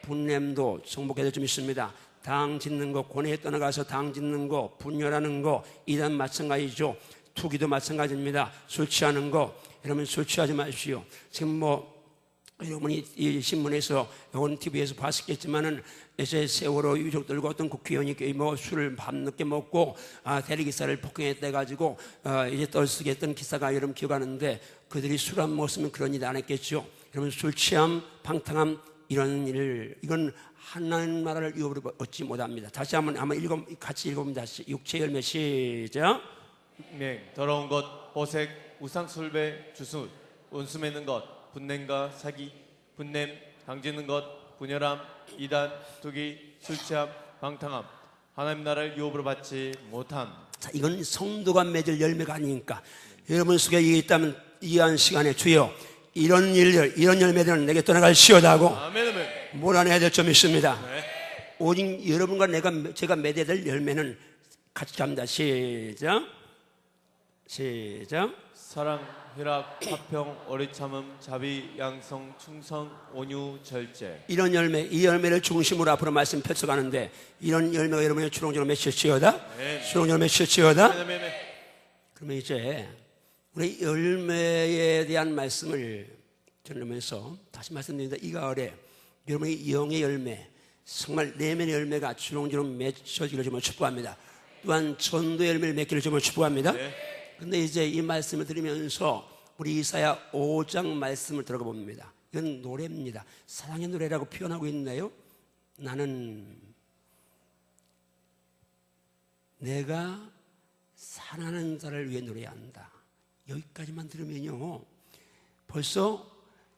G: 분냄도 정복해야 될 줄 믿습니다. 당 짓는 거, 고뇌에 떠나가서 당 짓는 거, 분열하는 거, 이단 마찬가지죠. 투기도 마찬가지입니다. 술 취하는 거, 여러분 술 취하지 마십시오. 지금 뭐 여러분이 이 신문에서 혹은 TV에서 봤었겠지만은 이제 세월호 유족들과 어떤 국회의원이 뭐 술을 밤늦게 먹고 대리기사를 폭행했다 가지고 이제 떨쓰게 했던 기사가 여러분 기억하는데 그들이 술 안 먹었으면 그런 일 안 했겠죠. 여러분 술 취함, 방탕함 이런 일을 이건 하나님 나라를 유업으로 얻지 못합니다. 다시 한번 같이 읽어봅니다. 육체 열매 시작.
F: 더러운 것, 호색, 우상술배, 주술, 원수 맺는 것, 분냄과 사기, 분냄, 당짓는 것, 분열함, 이단, 투기, 술취함, 방탕함, 하나님 나라를 유업으로 받지 못함.
G: 자, 이건 성도가 맺을 열매가 아니니까 여러분 속에 이게 있다면 이한 시간에 주여 이런 일들, 이런 열매들은 내게 떠나갈 시어다 하고
F: 아멘.
G: 몰아내야 될 점이 있습니다. 오직 여러분과 제가 맺어야 될 열매는 같이 합니다. 시작.
F: 사랑, 희락, 화평, 오래 참음, 자비, 양성, 충성, 온유, 절제.
G: 이런 열매, 이 열매를 중심으로 앞으로 말씀 펼쳐가는데 이런 열매가 여러분의 주렁주렁 맺힐지어다. 주렁주렁 맺힐지어다. 그러면 이제 우리 열매에 대한 말씀을 전하면서 다시 말씀드립니다. 이 가을에 여러분의 영의 열매, 정말 내면의 열매가 주렁주렁 맺혀지기를 좀 축복합니다. 또한 전도의 열매를 맺기를 좀 축복합니다. 그런데 이제 이 말씀을 들으면서 우리 이사야 5장 말씀을 들어가 봅니다. 이건 노래입니다. 사랑의 노래라고 표현하고 있네요. 나는 내가 사랑하는 자를 위해 노래한다. 여기까지만 들으면요, 벌써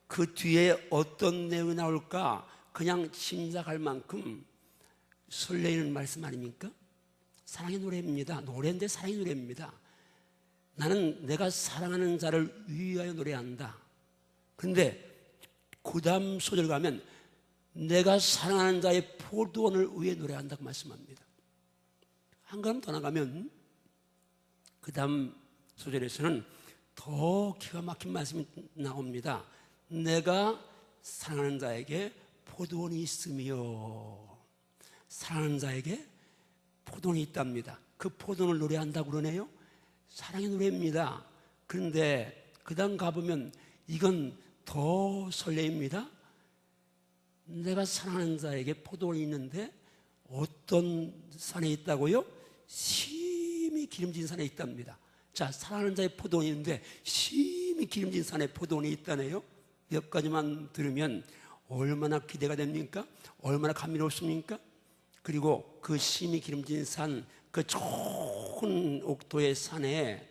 G: 그 뒤에 어떤 내용이 나올까 그냥 짐작할 만큼 설레이는 말씀 아닙니까? 사랑의 노래입니다. 노래인데 사랑의 노래입니다. 나는 내가 사랑하는 자를 위하여 노래한다. 근데 그 다음 소절 가면 내가 사랑하는 자의 포도원을 위해 노래한다고 말씀합니다. 한 걸음 더 나가면 그 다음 소절에서는 더 기가 막힌 말씀이 나옵니다. 내가 사랑하는 자에게 포도원이 있으며, 사랑하는 자에게 포도원이 있답니다. 그 포도원을 노래한다고 그러네요. 사랑의 노래입니다. 그런데 그 다음 가보면 이건 더 설레입니다. 내가 사랑하는 자에게 포도원이 있는데 어떤 산에 있다고요? 심히 기름진 산에 있답니다. 자, 사랑하는 자의 포도원이 있는데 심히 기름진 산에 포도원이 있다네요. 몇 가지만 들으면 얼마나 기대가 됩니까? 얼마나 감미롭습니까? 그리고 그 심히 기름진 산, 그 좋은 옥토의 산에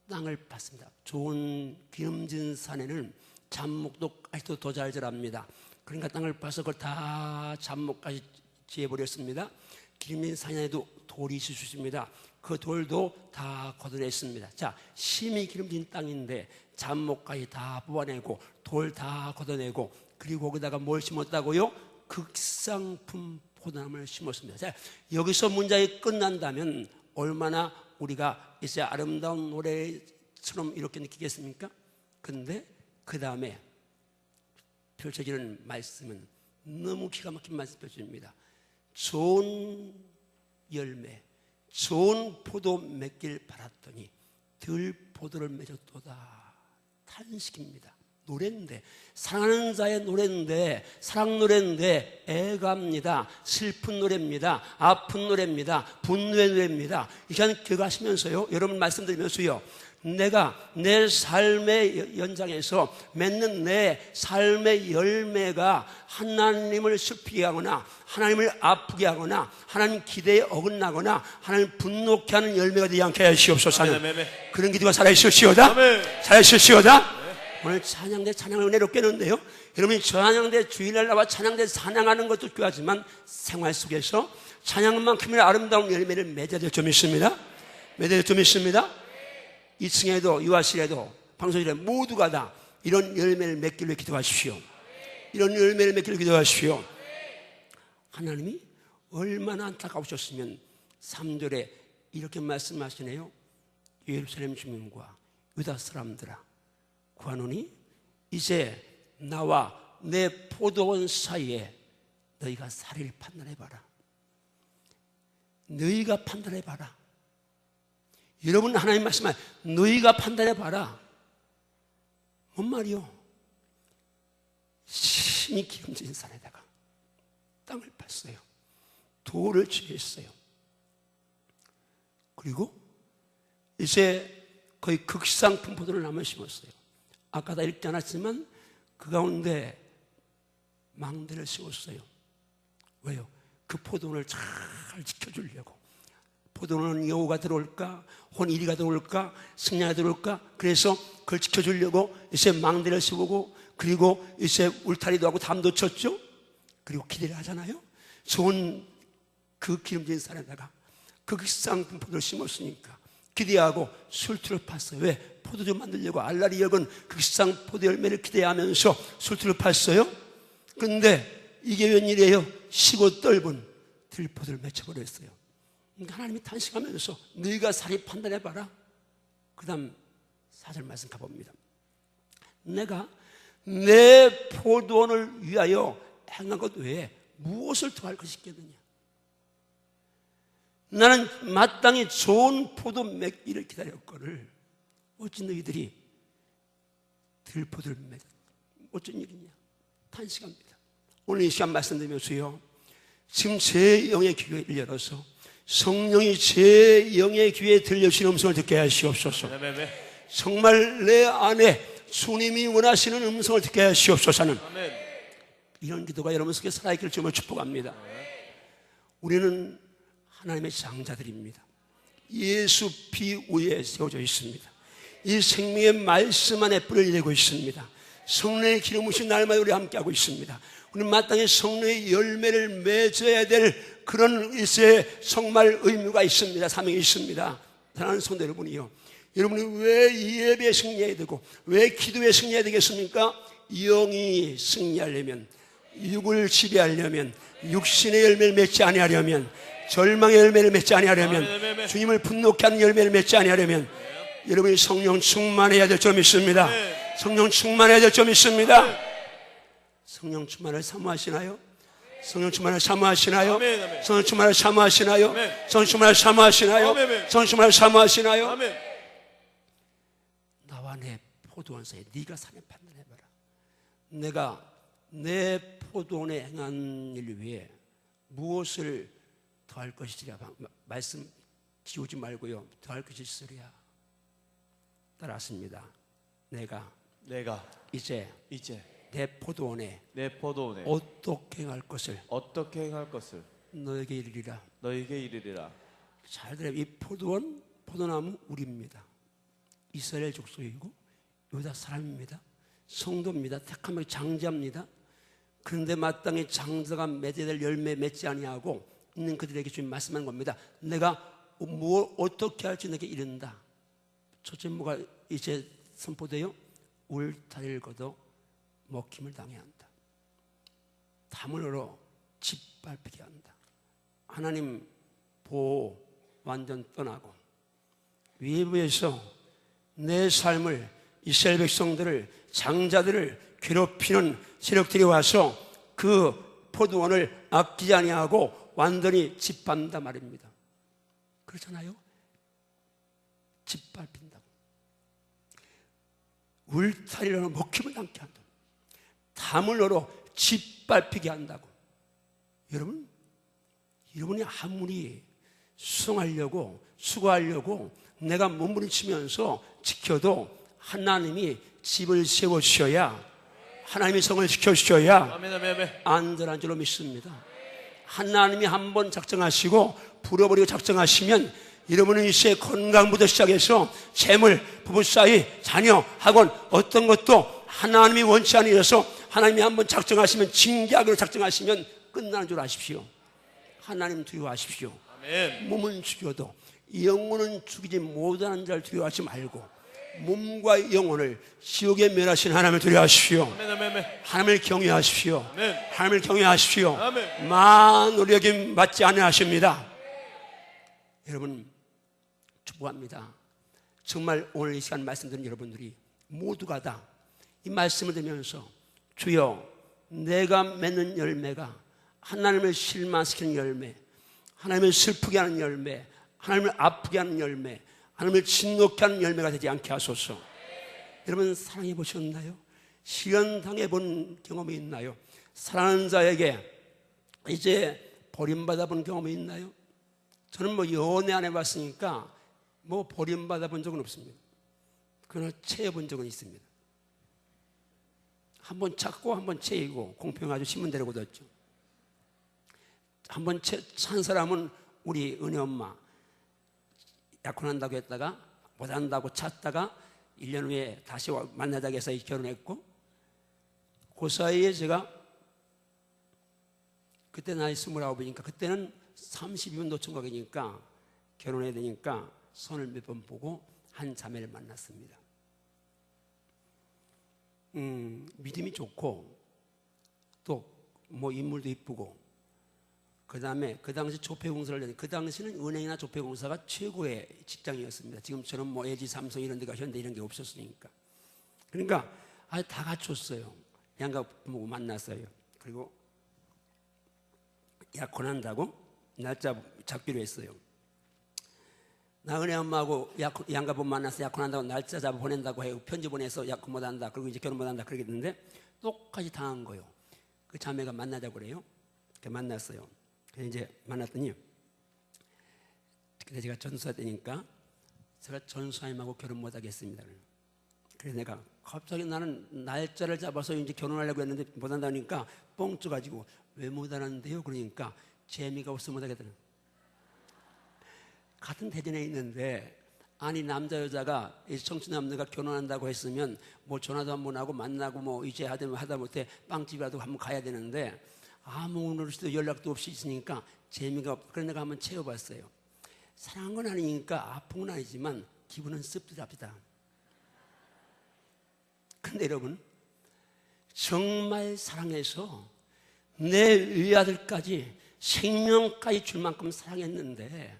G: 땅을 팠습니다. 좋은 기름진 산에는 잡목도 아직도 더 잘 자랍니다. 그러니까 땅을 파서 그걸 다 잡목까지 지어버렸습니다. 기름진 산에도 돌이 있을 수 있습니다. 그 돌도 다 걷어냈습니다. 자, 심히 기름진 땅인데 잡목까지 다 뽑아내고 돌 다 걷어내고, 그리고 거기다가 뭘 심었다고요? 극상품 포도나무를 심었습니다. 자, 여기서 문장이 끝난다면 얼마나 우리가 이제 아름다운 노래처럼 이렇게 느끼겠습니까? 근데 그 다음에 펼쳐지는 말씀은 너무 기가 막힌 말씀 펼쳐집니다. 좋은 열매, 좋은 포도 맺길 바랐더니 들 포도를 맺었도다. 탄식입니다. 노래인데, 사랑하는 자의 노래인데, 사랑 노래인데 애갑니다. 슬픈 노래입니다. 아픈 노래입니다. 분노의 노래입니다. 이 시간 기억하시면서요, 여러분 말씀드리면서요, 내가 내 삶의 연장에서 맺는 내 삶의 열매가 하나님을 슬피게 하거나 하나님을 아프게 하거나 하나님 기대에 어긋나거나 하나님 분노케 하는 열매가 되지 않게 하시옵소서. 그런 기도가 살아있을지어다. 살아있을지어다. 오늘 찬양대 찬양을 은혜롭게 했는데요, 여러분이 찬양대 주일날 나와 찬양대 찬양하는 것도 귀하지만 생활 속에서 찬양만큼이나 아름다운 열매를 맺어야 될 점이 있습니다. 맺어야 될 점이 있습니다. 2층에도 유아실에도 방송실에 모두가 다 이런 열매를 맺기를 기도하십시오. 이런 열매를 맺기를 기도하십시오. 하나님이 얼마나 안타까우셨으면 3절에 이렇게 말씀하시네요. 예루살렘 주민과 유다 사람들아, 구하노니 이제 나와 내 포도원 사이에 너희가 사리를 판단해봐라. 너희가 판단해봐라. 여러분, 하나님 말씀하신 너희가 판단해봐라. 뭔 말이요? 심히 기름진 산에다가 땅을 팠어요. 돌을 취했어요. 그리고 이제 거의 극상품 포도를 나무 심었어요. 아까 다 읽지 않았지만 그 가운데 망대를 씌웠어요. 왜요? 그 포도원을 잘 지켜주려고. 포도원은 여우가 들어올까, 혼이리가 들어올까, 승냥이가 들어올까, 그래서 그걸 지켜주려고 이제 망대를 씌우고, 그리고 이제 울타리도 하고 담도 쳤죠. 그리고 기대를 하잖아요. 좋은 그 기름진 산에다가 그 쌍품 포도를 심었으니까 기대하고 술투를 팠어요. 왜? 포도주 만들려고 알라리 역은 극상 포도 열매를 기대하면서 술투를 팠어요. 그런데 이게 웬일이에요? 시고 떫은 들포들을 맺혀버렸어요. 그러니까 하나님이 탄식하면서 너희가 살이 판단해봐라. 그 다음 4절 말씀 가봅니다. 내가 내 포도원을 위하여 행한 것 외에 무엇을 더할 것이 있겠느냐? 나는 마땅히 좋은 포도 맺기를 기다렸거늘 어찌 너희들이 들포들을 맺었? 어쩐 일이냐? 탄식합니다. 오늘 이 시간 말씀드리면서요, 지금 제 영의 귀를 열어서 성령이 제 영의 귀에 들려주시는 음성을 듣게 하시옵소서. 정말 내 안에 주님이 원하시는 음성을 듣게 하시옵소서는 이런 기도가 여러분 속에 살아있기를 주님을 축복합니다. 우리는 하나님의 장자들입니다. 예수 피 위에 세워져 있습니다. 이 생명의 말씀 안에 뿌리를 내고 있습니다. 성령의 기름 부으신 날마다 우리 함께하고 있습니다. 우리는 마땅히 성령의 열매를 맺어야 될 그런 일세에 정말 의무가 있습니다. 사명이 있습니다. 사랑하는 성도 여러분이요, 여러분이 왜 이 예배에 승리해야 되고 왜 기도에 승리해야 되겠습니까? 영이 승리하려면, 육을 지배하려면, 육신의 열매를 맺지 아니하려면, 절망의 열매를 맺지 아니하려면, 주님을 분노케 하는 열매를 맺지 아니하려면 여러분이 성령 충만해야 될 점 있습니다. 성령 충만해야 될 점 있습니다. 성령 충만을 사모하시나요? 성령 충만을 사모하시나요? 성령 충만을 사모하시나요? 성령 충만을 사모하시나요? 성령 충만을 사모하시나요? 나와 내 포도원 사이에 네가 사내 판단해봐라. 내가 내 포도원에 행한 일 위해 무엇을 더할 것이랴. 말씀 지우지 말고요, 더할 것이 있으랴. 따라왔습니다. 내가 이제 내 포도원에 어떻게 행할 것을 너에게 이르리라. 잘 들어요. 이 포도원, 포도나무 우리입니다. 이스라엘 족속이고 유다 사람입니다. 성도입니다. 택함의 장자입니다. 그런데 마땅히 장자가 맺어야 될 열매 맺지 아니하고 있는 그들에게 주님 말씀하는 겁니다. 내가 뭘 어떻게 할지 내게 이른다. 첫째 뭐가 이제 선포되어 울타리를 걷어 먹힘을 당해야 한다. 담을 얼어 짓밟히게 한다. 하나님 보호 완전 떠나고 외부에서 내 삶을, 이스라엘 백성들을, 장자들을 괴롭히는 세력들이 와서 그 포도원을 아끼지 아니하고 완전히 짓밟는다 말입니다. 그렇잖아요? 짓밟힌다고. 울타리로 먹힘을 당케 한다고. 담을 얼어 짓밟히게 한다고. 여러분이 아무리 수고하려고 내가 몸부림치면서 지켜도 하나님이 집을 세워주셔야, 하나님이 성을 지켜주셔야 안전한 줄로 믿습니다. 하나님이 한번 작정하시고 불어버리고 작정하시면 여러분은 이제 건강부터 시작해서 재물, 부부 사이, 자녀, 학원 어떤 것도 하나님이 원치 않으셔서 하나님이 한번 작정하시면, 징계하기로 작정하시면 끝나는 줄 아십시오. 하나님 두려워하십시오. 몸은 죽여도 영혼은 죽이지 못하는 자를 두려워하지 말고 몸과 영혼을 지옥에 멸하신 하나님을 두려워하십시오. 하나님을 경외하십시오. 하나님을 경외하십시오. 만우리 여김 받지 아니하십니다. 여러분 축복합니다. 정말 오늘 이 시간 말씀 듣는 여러분들이 모두가 다 이 말씀을 들으면서 주여, 내가 맺는 열매가 하나님을 실망시키는 열매, 하나님을 슬프게 하는 열매, 하나님을 아프게 하는 열매, 하나님을 진노케 하는 열매가 되지 않게 하소서. 여러분 사랑해 보셨나요? 시련 당해본 경험이 있나요? 사랑하는 자에게 이제 버림받아 본 경험이 있나요? 저는 연애 안 해봤으니까 버림받아 본 적은 없습니다. 그러나 채해 본 적은 있습니다. 한번 찾고 한번 채이고 공평하죠. 신문 데리고 뒀죠. 한번 찬 사람은 우리 은혜 엄마, 약혼한다고 했다가 못한다고 찾다가 1년 후에 다시 만나자고 해서 결혼했고, 그 사이에 제가 그때 나이 29이니까 그때는 32년 노총각이니까 결혼해야 되니까 선을 몇 번 보고 한 자매를 만났습니다. 믿음이 좋고 또 뭐 인물도 이쁘고, 그 다음에 그 당시 조폐공사를 했는데, 그 당시는 은행이나 조폐공사가 최고의 직장이었습니다. 지금처럼 뭐 LG, 삼성 이런 데가 현대 이런 게 없었으니까. 그러니까 다 갖췄어요. 양가 부모 만났어요. 그리고 약혼한다고 날짜 잡기로 했어요. 나 은혜 엄마하고 양가부 만나서 약혼한다고 날짜 잡아 보낸다고 해요. 편지 보내서 약혼 못한다. 그리고 이제 결혼 못한다. 그러겠는데 똑같이 당한 거예요. 그 자매가 만나자고 그래요. 만났어요. 그래서 이제 만났더니, 그때 제가 전수사 때니까 제가 전수사님하고 결혼 못하겠습니다. 그래서 내가 갑자기 나는 날짜를 잡아서 이제 결혼하려고 했는데 못한다니까 뻥 쪄가지고 왜 못하는데요? 그러니까 재미가 없어 못하겠다는. 같은 대전에 있는데, 아니 남자 여자가 청춘 남녀가 결혼한다고 했으면 뭐 전화도 한 번 하고 만나고 뭐 이제 하다못해 빵집이라도 한번 가야 되는데 아무 노릇도 연락도 없이 있으니까 재미가 없고, 그래서 내가 한번 채워봤어요. 사랑한 건 아니니까 아픈 건 아니지만 기분은 씁쓸합니다. 근데 여러분, 정말 사랑해서 내 외아들까지 생명까지 줄 만큼 사랑했는데,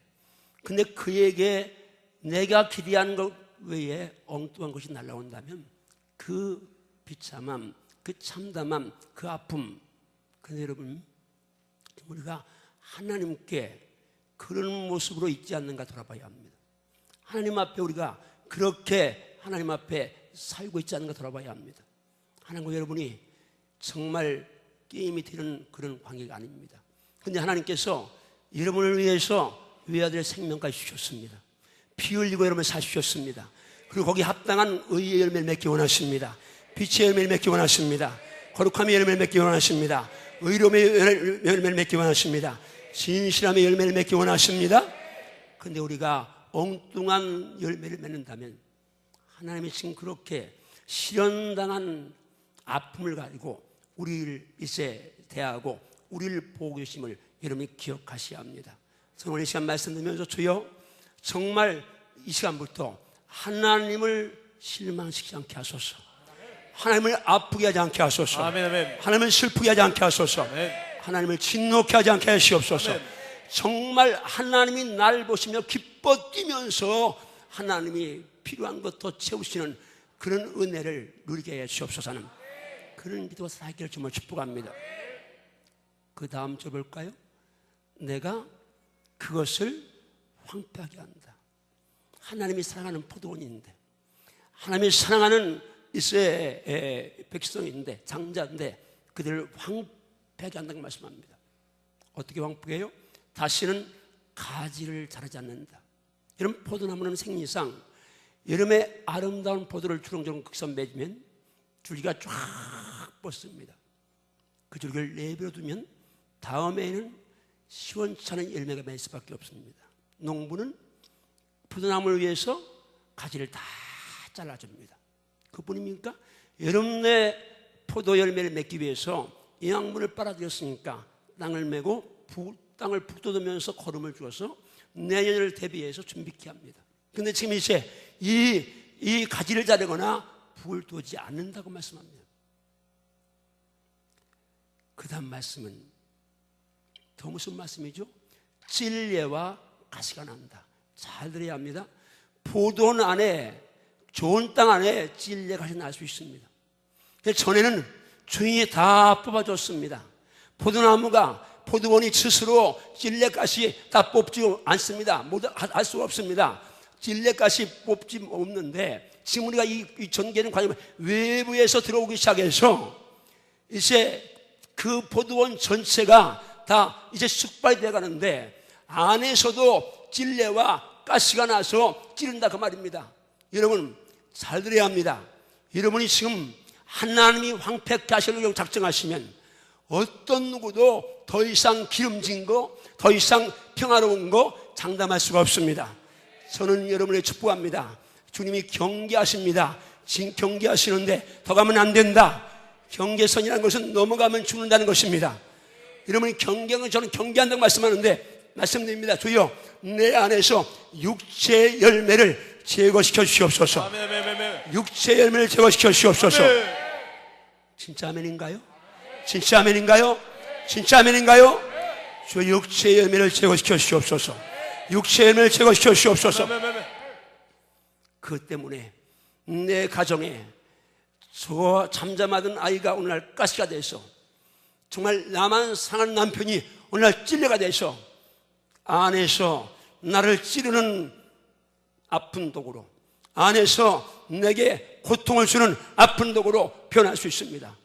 G: 근데 그에게 내가 기대한 것 외에 엉뚱한 것이 날라온다면 그 비참함, 그 참담함, 그 아픔. 근데 여러분, 우리가 하나님께 그런 모습으로 있지 않는가 돌아봐야 합니다. 하나님 앞에 우리가 그렇게 하나님 앞에 살고 있지 않는가 돌아봐야 합니다. 하나님과 여러분이 정말 게임이 되는 그런 관계가 아닙니다. 근데 하나님께서 여러분을 위해서 외아들의 생명까지 주셨습니다. 피 흘리고 여러분을 사주셨습니다. 그리고 거기에 합당한 의의 열매를 맺기 원하십니다. 빛의 열매를 맺기 원하십니다. 거룩함의 열매를 맺기 원하십니다. 의로움의 열매를 맺기 원하십니다. 진실함의 열매를 맺기 원하십니다. 그런데 우리가 엉뚱한 열매를 맺는다면, 하나님이 지금 그렇게 실현당한 아픔을 가지고 우리를 이제 대하고 우리를 보고 계심을 여러분이 기억하셔야 합니다. 오늘 이 시간 말씀드리면서, 주여 정말 이 시간부터 하나님을 실망시키지 않게 하소서. 하나님을 아프게 하지 않게 하소서.
F: 아멘, 아멘.
G: 하나님을 슬프게 하지 않게 하소서.
F: 아멘.
G: 하나님을 진노케 하지 않게 하시옵소서.
F: 아멘.
G: 정말 하나님이 날 보시며 기뻐 뛰면서 하나님이 필요한 것 더 채우시는 그런 은혜를 누리게 해주시옵소서. 하는 그런 기도가 살아있기를 정말 축복합니다. 그 다음 절 볼까요? 내가 그것을 황폐하게 한다. 하나님이 사랑하는 포도원인데, 하나님이 사랑하는 이스라엘의 백성인데, 장자인데 그들을 황폐하게 한다고 말씀합니다. 어떻게 황폐해요? 다시는 가지를 자라지 않는다. 여러분, 포도나무는 생리상 여름에 아름다운 포도를 주렁주렁 거기서 맺으면 줄기가 쫙 뻗습니다. 그 줄기를 내버려 두면 다음에는 시원찮은 열매가 맺을 수밖에 없습니다. 농부는 포도나무를 위해서 가지를 다 잘라줍니다. 그뿐입니까? 여름내 포도 열매를 맺기 위해서 영양분을 빨아들였으니까 땅을 메고 땅을 북돋으면서 거름을 주어서 내년을 대비해서 준비케 합니다. 그런데 지금 이제 이 가지를 자르거나 북을 두지 않는다고 말씀합니다. 그 다음 말씀은 더 무슨 말씀이죠? 찔레와 가시가 난다. 잘 들어야 합니다. 포도원 안에, 좋은 땅 안에 찔레 가시 날 수 있습니다. 전에는 주인이 다 뽑아줬습니다. 포도원이 스스로 찔레가시 다 뽑지 않습니다. 할 수가 없습니다. 찔레가시 뽑지 없는데, 지금 우리가 이 전개는 과연 외부에서 들어오기 시작해서 이제 그 포도원 전체가 다 이제 숙발이 되어 가는데, 안에서도 찔레와 가시가 나서 찌른다 그 말입니다. 여러분 잘 들어야 합니다. 여러분이 지금 하나님이 황폐케 하시려고 작정하시면 어떤 누구도 더 이상 기름진 거, 더 이상 평화로운 거 장담할 수가 없습니다. 저는 여러분을 축복합니다. 주님이 경계하십니다. 지금 경계하시는데 더 가면 안 된다. 경계선이라는 것은 넘어가면 죽는다는 것입니다. 여러분이 경계는, 저는 경계한다고 말씀하는데 말씀드립니다. 주여, 내 안에서 육체의 열매를 제거시켜 주시옵소서.
F: 아멘, 아멘, 아멘.
G: 육체의 열매를 제거시켜 주시옵소서.
F: 아멘.
G: 진짜 아멘인가요? 진짜 아멘인가요? 진짜 아멘인가요? 주 육체의 열매를 제거시켜 주시옵소서. 육체의 열매를 제거시켜 주시옵소서. 그 때문에 내 가정에 저 잠잠하던 아이가 오늘날 가시가 돼서, 정말 나만 사랑하는 남편이 오늘날 찔레가 돼서 안에서 나를 찌르는 아픈 독으로, 안에서 내게 고통을 주는 아픈 독으로 변할 수 있습니다.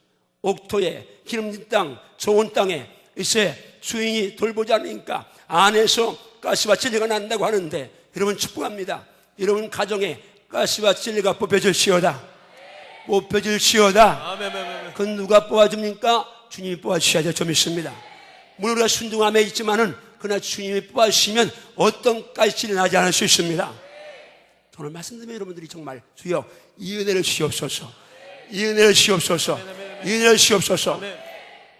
G: 옥토에 기름진 땅, 좋은 땅에 이제 주인이 돌보지 않으니까 안에서 가시와 찔레가 난다고 하는데, 여러분 축복합니다. 여러분 가정에 가시와 찔레가 뽑혀질시어다. 뽑혀질시어다. 그건 누가 뽑아줍니까? 주님이 뽑아주셔야 좀 있습니다. 물론 우리가 순종함에 있지만은 그러나 주님이 뽑아주시면 어떤 가시질이 나지 않을 수 있습니다. 오늘 말씀드리면 여러분들이 정말 주여 이 은혜를 주시옵소서, 이 은혜를 주시옵소서, 이 은혜를 주시옵소서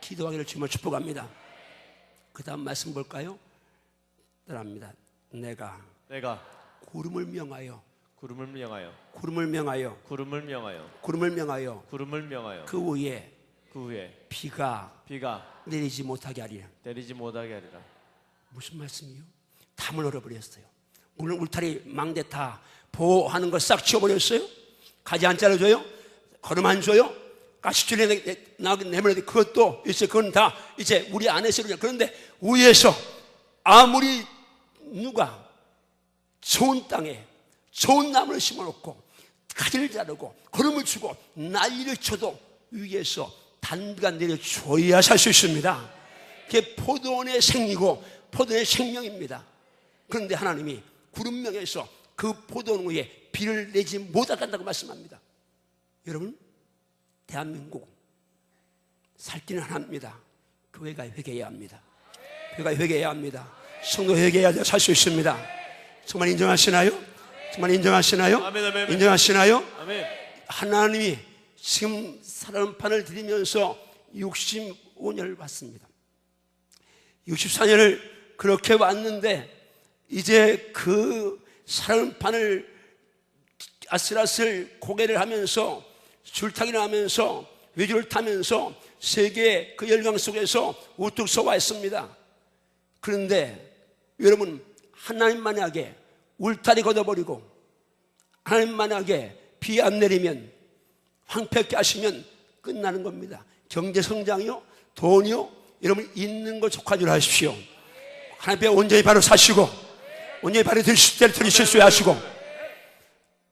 G: 기도하기를 주님을 축복합니다. 그 다음 말씀 볼까요? 따라합니다. 내가 구름을 명하여
F: 구름을 명하여
G: 구름을 명하여
F: 구름을 명하여
G: 구름을 명하여
F: 구름을 명하여
G: 그 위에
F: 그 후에
G: 비가 내리지 못하게 하리라.
F: 내리지 못하게 하리라.
G: 무슨 말씀이요? 담을 얼어버렸어요. 물론 울타리 망대 다 보호하는 거 싹 치워버렸어요. 가지 안 잘라줘요? 걸음 안 줘요? 가시줄에 내버려야 돼. 그것도 이제 그건 다 이제 우리 안에서. 그런데 위에서 아무리 누가 좋은 땅에 좋은 나무를 심어놓고 가지를 자르고 걸음을 주고 난리를 쳐도 위에서 단비가 내려줘야 살 수 있습니다. 그게 포도원의 생이고 포도원의 생명입니다. 그런데 하나님이 구름명에서 그 포도원 위에 비를 내지 못하게 한다고 말씀합니다. 여러분, 대한민국 살기는 하나입니다. 교회가 회개해야 합니다. 교회가 회개해야 합니다. 성도 회개해야 살 수 있습니다. 정말 인정하시나요? 정말 인정하시나요?
F: 아멘.
G: 인정하시나요?
F: 아멘.
G: 하나님이 지금 사랑판을 드리면서 65년을 왔습니다. 64년을 그렇게 왔는데 이제 그 사랑판을 아슬아슬 고개를 하면서 줄타기를 하면서 외주를 타면서 세계 그 열강 속에서 우뚝 서 왔습니다. 그런데 여러분, 하나님 만약에 울타리 걷어버리고 하나님 만약에 비 안 내리면 황폐하게 하시면 끝나는 겁니다. 경제 성장이요, 돈이요, 여러분 있는 거 족한 줄 아십시오. 하나님 앞에 온전히 바로 사시고 온전히 바로 들이실 수 하시고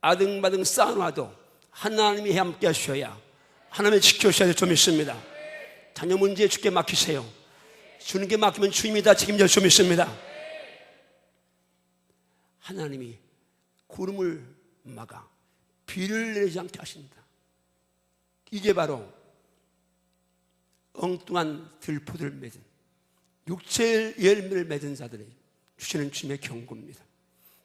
G: 아등바등 쌓아놔도 하나님이 함께 하셔야, 하나님이 지켜주셔야 좀 있습니다. 자녀 문제 주께 맡기세요. 주님께 맡기면 주님이 다 책임질 좀 있습니다. 하나님이 구름을 막아 비를 내리지 않게 하신다. 이게 바로 엉뚱한 들포들 맺은 육체의 열매를 맺은 자들이 주시는 주님의 경고입니다.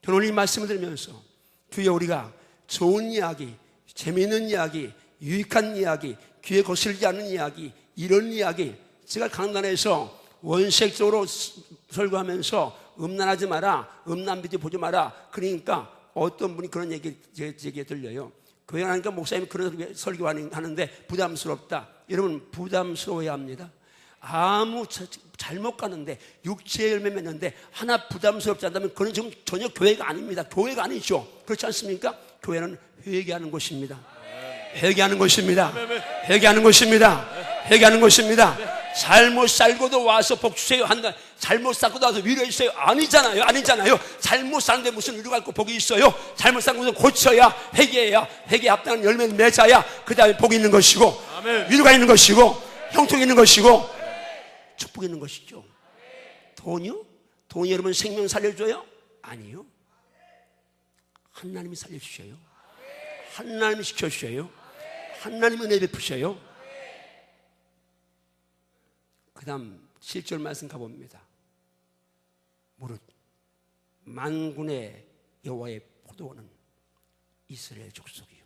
G: 저는 오늘 이 말씀을 들으면서 주여 우리가 좋은 이야기, 재미있는 이야기, 유익한 이야기, 귀에 거슬리지 않는 이야기, 이런 이야기, 제가 강단에서 원색적으로 설교하면서 음란하지 마라, 음란 비디오 보지 마라. 그러니까 어떤 분이 그런 얘기 들려요. 교회 가니까 목사님이 그런 설교하는데 부담스럽다. 여러분, 부담스러워야 합니다. 아무 잘못 가는데 육체의 열매 맺는데 하나 부담스럽지 않다면 그건 지금 전혀 교회가 아닙니다. 교회가 아니죠. 그렇지 않습니까? 교회는 회개하는 곳입니다. 회개하는 곳입니다. 회개하는 곳입니다. 회개하는 곳입니다. 잘못 살고도 와서 복 주세요 한다. 잘못 살고도 와서 위로해 주세요. 아니잖아요. 아니잖아요. 잘못 사는데 무슨 위로가 있고 복이 있어요? 잘못 산 것은 고쳐야, 회개해야, 회개에 합당한 열매를 맺어야 그 다음에 복이 있는 것이고, 아멘. 위로가 있는 것이고, 형통이 있는 것이고, 축복이 있는 것이죠. 돈이요? 돈이 여러분 생명 살려줘요? 아니요. 하나님이 살려주셔요. 하나님이 지켜주셔요. 하나님이 은혜 베푸셔요. 그 다음 7절 말씀 가봅니다. 무릇 만군의 여호와의 포도원은 이스라엘 족속이요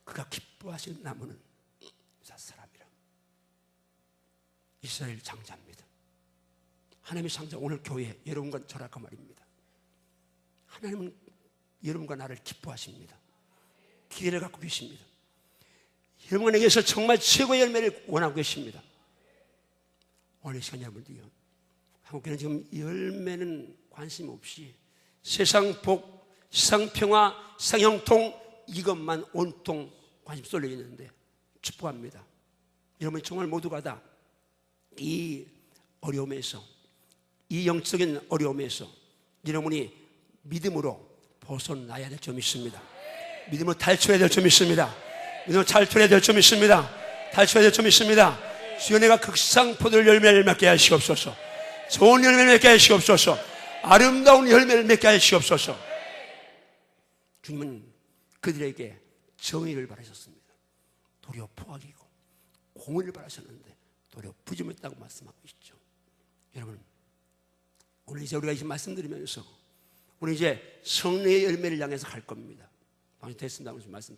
G: 그가 기뻐하시는 나무는 사람이라. 이스라엘 장자입니다. 하나님의 장자, 오늘 교회 여러분과 저랑 그 말입니다. 하나님은 여러분과 나를 기뻐하십니다. 기회를 갖고 계십니다. 여러분에게서 정말 최고의 열매를 원하고 계십니다. 오늘 시간 여러분들요, 한국교회는 지금 열매는 관심 없이 세상 복, 세상 평화, 세상 형통 이것만 온통 관심 쏠려 있는데 축복합니다. 여러분 정말 모두가 다 이 어려움에서, 이 영적인 어려움에서 여러분이 믿음으로 벗어나야 될 점이 있습니다. 믿음으로 탈출해야 될 점이 있습니다. 믿음으로 탈출해야 될 점이 있습니다. 탈출해야 될 점이 있습니다. 주여, 내가 극상포도를 열매를 맺게 하시옵소서. 좋은 열매를 맺게 하시옵소서. 아름다운 열매를 맺게 하시옵소서. 주님은 그들에게 정의를 바라셨습니다. 도리어 포악이고 공의를 바라셨는데 도리어 부지못했다고 말씀하고 있죠. 여러분, 오늘 이제 우리가 이제 말씀드리면서 우리 이제 성령의 열매를 향해서 갈 겁니다. 방금 됐습니다. 말씀.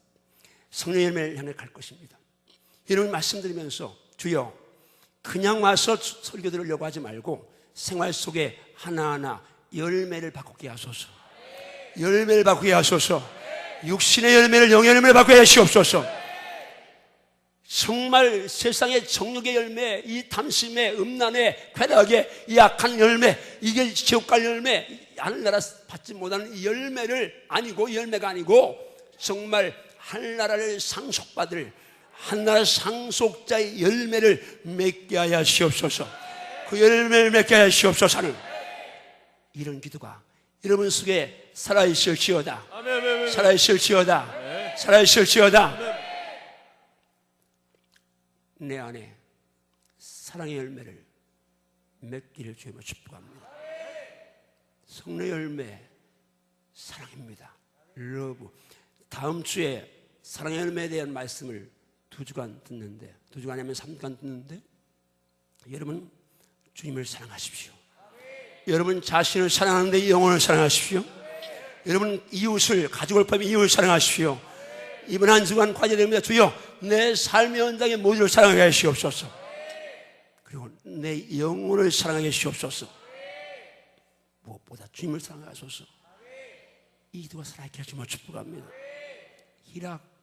G: 성령의 열매를 향해 갈 것입니다. 여러분 말씀드리면서 주여, 그냥 와서 설교 들으려고 하지 말고 생활 속에 하나하나 열매를 바꾸게 하소서. 열매를 바꾸게 하소서. 육신의 열매를 영의 열매를 바꾸게 하시옵소서. 정말 세상의 정욕의 열매, 이 탐심의, 음란의, 쾌락의 이 악한 열매, 이게 지옥 갈 열매, 하늘나라 받지 못하는 이 열매를 아니고, 열매가 아니고 정말 하늘나라를 상속받을 하늘나라 상속자의 열매를 맺게 하여 시옵소서. 그 열매를 맺게 하여 시옵소서는 이런 기도가 여러분 속에 살아있을지어다. 살아있을지어다. 살아있을지어다. 내 안에 사랑의 열매를 맺기를 주님을 축복합니다. 성령의 열매, 사랑입니다. 러브. 다음 주에 사랑의 열매에 대한 말씀을 2주간 듣는데, 2주간 아니면 3주간 듣는데, 여러분 주님을 사랑하십시오. 여러분 자신을 사랑하는데 영혼을 사랑하십시오. 여러분 이웃을, 가족을 포함해 이웃을 사랑하십시오. 이번 한 주간 과제됩니다. 주여, 내 삶의 현장에 모두를 사랑하게 하시옵소서. 그리고 내 영혼을 사랑하게 하시옵소서. 무엇보다 주님을 사랑하소서. 이 기도가 살아있게 하시면 축복합니다. 희락,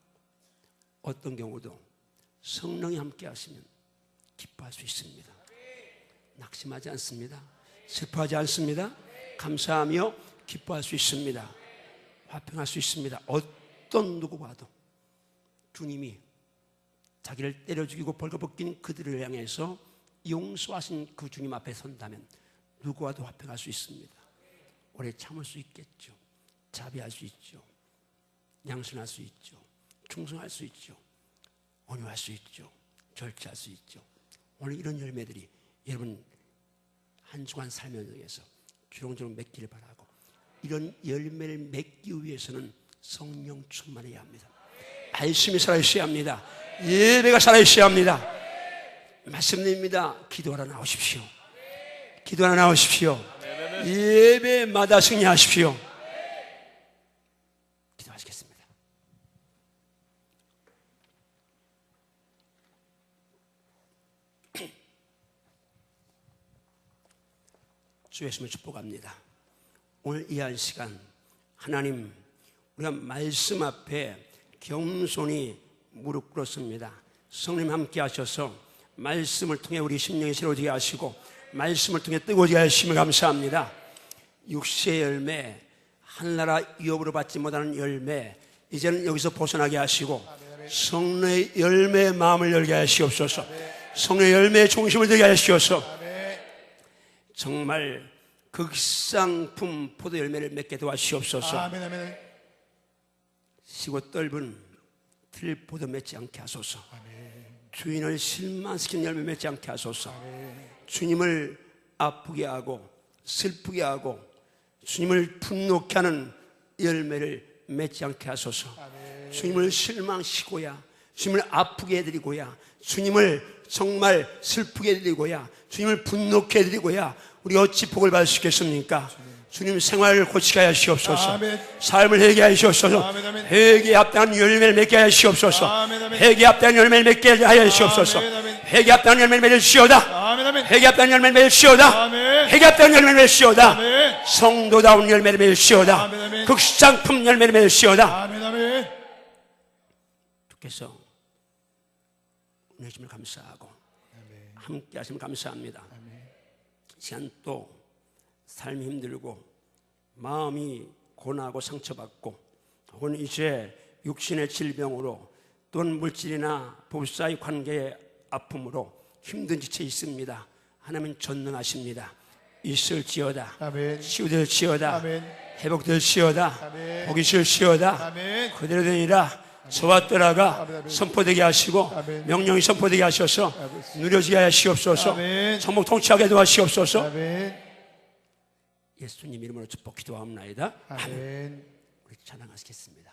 G: 어떤 경우도 성령이 함께 하시면 기뻐할 수 있습니다. 낙심하지 않습니다. 슬퍼하지 않습니다. 감사하며 기뻐할 수 있습니다. 화평할 수 있습니다. 어떤 누구와도 주님이 자기를 때려 죽이고 벌거벗긴 그들을 향해서 용서하신 그 주님 앞에 선다면 누구와도 화평할 수 있습니다. 오래 참을 수 있겠죠. 자비할 수 있죠. 양선할 수 있죠. 충성할 수 있죠. 온유할 수 있죠. 절제할 수 있죠. 오늘 이런 열매들이 여러분 한 주간 삶을 통해서 주렁주렁 맺기를 바라고, 이런 열매를 맺기 위해서는 성령 충만해야 합니다. 말씀이 살아있어야 합니다. 예배가 살아있어야 합니다. 말씀드립니다. 기도하러 나오십시오. 기도하러 나오십시오. 예배마다 승리하십시오. 기도하시겠습니다. 주의 말씀을 축복합니다. 오늘 이 한 시간 하나님, 우리가 말씀 앞에 겸손히 무릎 꿇었습니다. 성령 함께 하셔서 말씀을 통해 우리 심령이 새로워지게 하시고 말씀을 통해 뜨거워지게 하심을 감사합니다. 육체의 열매, 하늘나라 유업으로 받지 못하는 열매, 이제는 여기서 벗어나게 하시고 성령의 열매의 마음을 열게 하시옵소서. 성령의 열매의 중심을 들게 하시옵소서. 정말 극상품 포도 열매를 맺게 도와주시옵소서. 시고 떫은 들포도 맺지 않게 하소서. 주인을 실망시키는 열매 맺지 않게 하소서. 주님을 아프게 하고 슬프게 하고 주님을 분노케 하는 열매를 맺지 않게 하소서. 주님을 실망시키고야, 주님을 아프게 해드리고야, 주님을 정말 슬프게 해드리고야, 주님을 분노케 해드리고야 우리 어찌 복을 받을 수 있겠습니까? 주님 생활을 고치게 하시옵소서. 삶을 회개하게 하시옵소서. 회개에 합당한 열매를 맺게 하시옵소서. 회개에 합당한 열매를 맺게 하시옵소서. 회개에 합당한 열매를 맺으시오다. 회개에 합당한 열매를 맺으시오다. 회개에 합당한 열매를 맺으시오다. 성도다운 열매를 맺으시오다. 극상품 열매를 맺으시오다. 주께서 은혜심을 감사하고 함께 하시면 감사합니다. 시간 또 삶이 힘들고 마음이 고나고 상처받고 혹은 이제 육신의 질병으로 또는 물질이나 부부 사이 관계의 아픔으로 힘든 지체 있습니다. 하나님은 전능하십니다. 있을지어다.
A: 아멘.
G: 치유될지어다.
A: 아멘.
G: 회복될지어다.
A: 아멘.
G: 복이 있을지어다.
A: 아멘.
G: 그대로 되니라. 저와 떠나가
A: 아멘.
G: 선포되게 하시고
A: 아멘.
G: 명령이 선포되게 하셔서 누려지게 하시옵소서.
A: 아멘.
G: 천국 통치하게 도와주시옵소서.
A: 아멘.
G: 예수님 이름으로 축복 기도하옵나이다.
A: 아멘.
G: 우리 찬양하시겠습니다.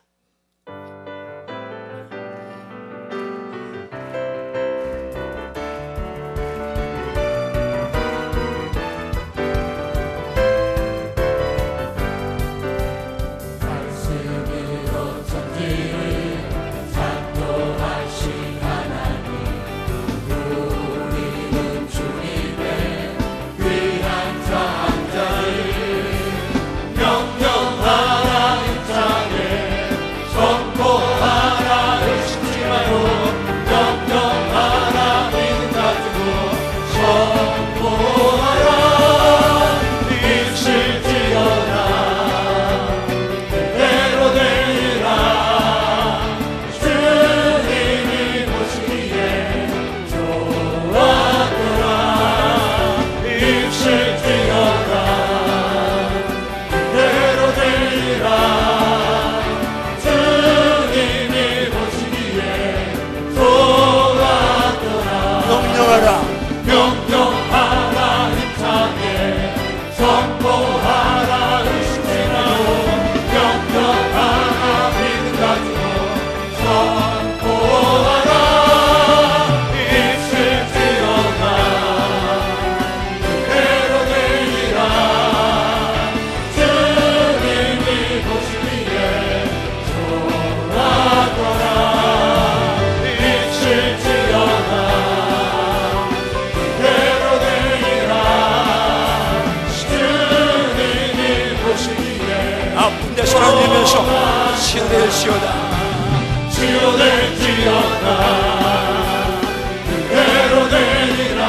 G: 아픈데 손을 들면서 치유될지어다.
B: 그대로 되리라.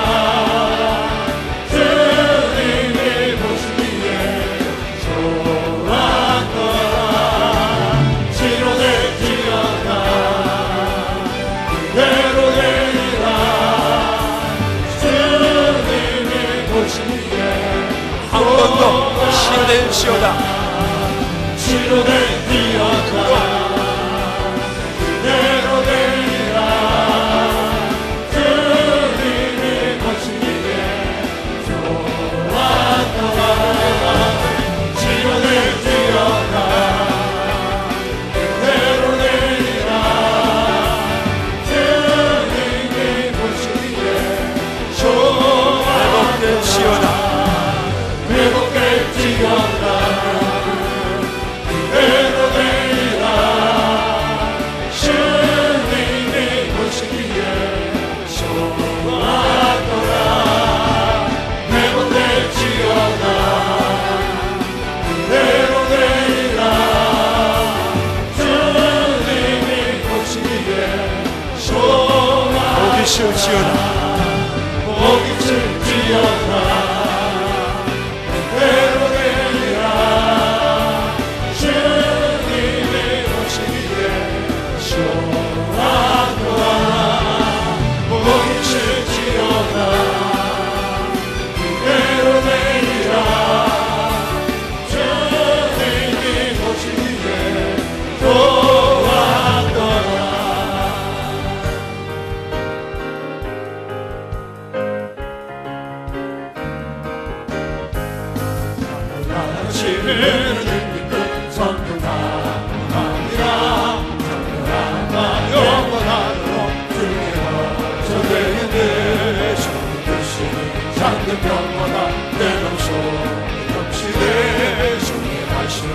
B: 주님이 보시기에 좋았더라. 치료될지어다. 그대로 되리라. 주님이 보시기에
G: 한 번 더 치유될지어다.
B: 치료될지어다. 그대로 되리라. 주님이 보시기에 좋았더라. 치료될지어다. 그대로 되리라. 주님이 보시기에 좋았더라. 회복될지어다. 그대로 되리라. 주님이 보시기에 좋았더라. 회복될지어다. 그대로 되리라. 주님이 보시기에 좋았더라.
G: 복이 있을지어다.
B: 복이 있을지어다. 그대로 되리라. 주님이 보시기에 좋았더라. 복이 있을지어다. 그대로 되리라. 주님이 보시기에 좋았더라. 나시는 힘든 성령 나무니라. 성령아 영원하도록 주님과 저되는데 주님께서 잠든 병마다 내 몸속 넘치네. 주님의 말씀을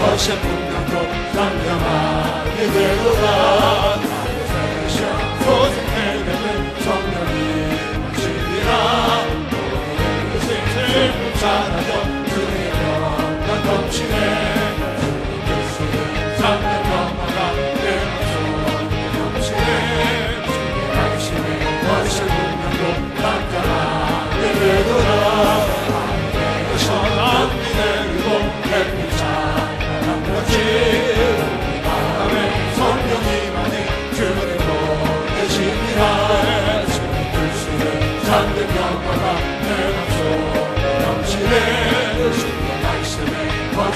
B: 어세 분명도 상냥하게 되도다. 나의 생명 소생해 되는 성령이 마시리라. 모든 슬픔 사라져 넘치네. 주님께서는 잠든 병마다 내 몸속 넘치네. 주님의 말씀에 어디서 분명도 남자하게 되도다.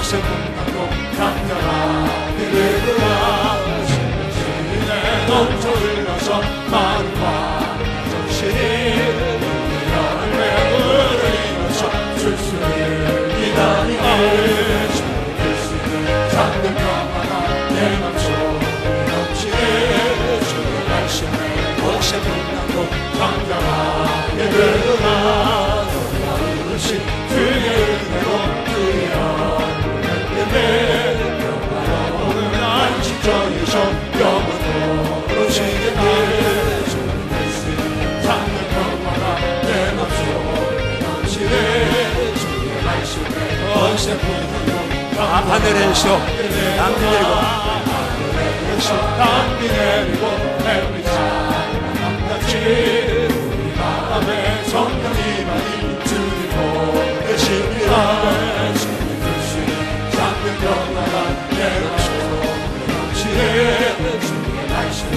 B: 것에 분하고 당당하게 되더라 신의 넘쳐 흘러서 마음과 정신이 열매를 이뤄서 출수를 기다리네 주의 글씨를 잡는 평화가 내 맘속에 넘치네 주의 말씀에 것에 분하고 당당하게 되더라 놀라우신 주의 은혜로 주의 얼굴을 때문에 평화로운 안식처에서 영원토록 쉬겠네 주의 말씀 잡는 평화가 내 맘속에 넘치네 주의 말씀에 것에 분하고
G: 하늘에서 남비 내리고
B: 담비 내리고 햇빛이 남같이 우리 마음에 성령이만이 주님 보내십니다 주님 글씨 잡는 평화가 내 맘속에 넘치네 주의 말씀에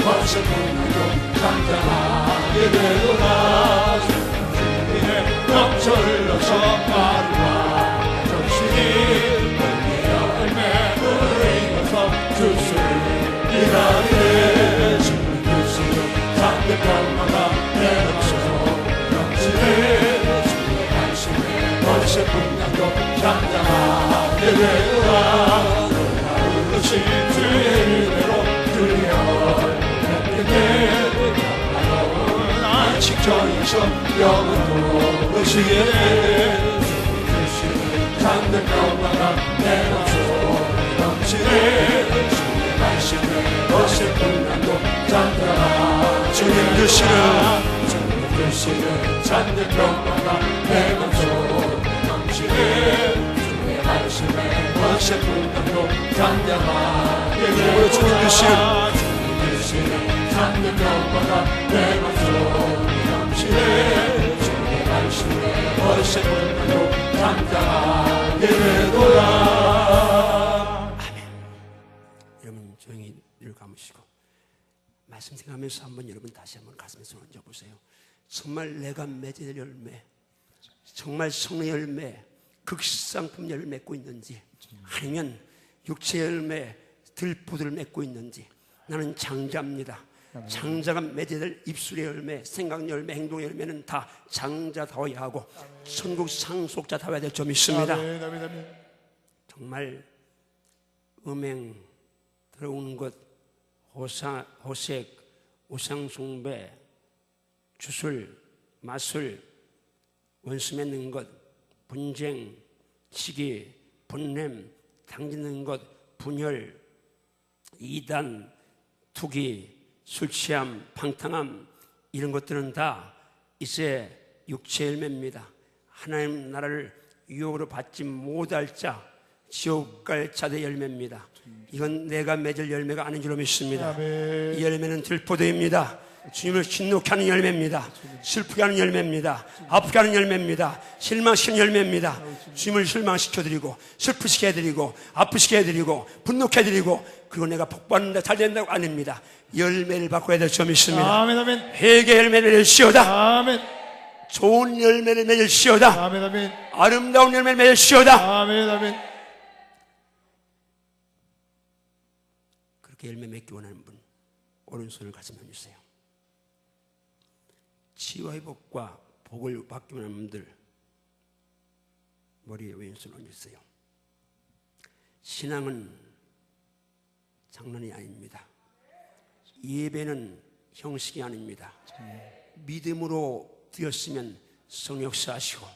B: 것을 분하고 당당하게 되도다 주님의 넘쳐 흘러서 마음과 정신이 주수를 기다리네 주님 글씨를 잡는 평화가 내 맘속에 넘치네 주의 말씀에 것에 분하고 당당하게 되더라 놀라우신 주의 은혜로 주의 얼굴을 때문에 평화로운 안식처에서 영원토록 쉬겠네 주님 글씨를 잡는 평화가 내 맘속에 넘치네 주의 말씀에 것을 분하고 당당하 주님 글씨를 찾는 평화가 내 맘속에 넘치네 주의 말씀에 것을 분하고 당당하게 되고 주님 글씨를 찾는 평화가 내 맘속에 넘치네 주의 말씀에 것을 분하고 당당하게 되도다
G: 여러분 조용히 눈을 감으시고 말씀 생각하면서 한번 여러분 다시 한번 가슴에 손 얹어보세요. 정말 내가 맺을 열매, 정말 성의 열매, 극상품 열매 맺고 있는지 아니면 육체 열매, 들포들을 맺고 있는지. 나는 장자입니다. 장자가 맺어야 될 입술의 열매, 생각 열매, 행동 열매는 다 장자다워야 하고 천국 상속자다워야 될 점이 있습니다. 정말 음행 들어오는 것, 호색, 우상숭배, 주술, 마술, 원수 맺는 것, 분쟁, 시기, 분냄, 당짓는 것, 분열, 이단, 투기, 술취함, 방탕함 이런 것들은 다 이제 육체 열매입니다. 하나님 나라를 유혹으로 받지 못할 자, 지옥 갈 자의 열매입니다. 이건 내가 맺을 열매가 아닌 줄로 믿습니다. 이 열매는 들포도입니다. 주님을 진노케 하는 열매입니다. 슬프게 하는 열매입니다. 아프게 하는 열매입니다. 실망시키는 열매입니다. 주님을 실망시켜드리고 슬프시게 해드리고 아프시게 해드리고 분노케 해드리고 그리고 내가 복받는다 잘 된다고 아닙니다. 열매를 바꿔야 될 점이 있습니다.
B: 아멘, 아멘.
G: 회개 열매를 맺을시오다.
B: 아멘.
G: 좋은 열매를 맺을시오다.
B: 아멘, 아멘.
G: 아름다운 열매를 맺을시오다.
B: 아멘, 아멘.
G: 그렇게 열매 맺기 원하는 분 오른손을 가슴에 얹으세요. 치유와 회복과 복을 받기 원하는 분들 머리에 왼손을 얹으세요. 신앙은 장난이 아닙니다. 예배는 형식이 아닙니다. 믿음으로 드렸으면 성령 역사하시고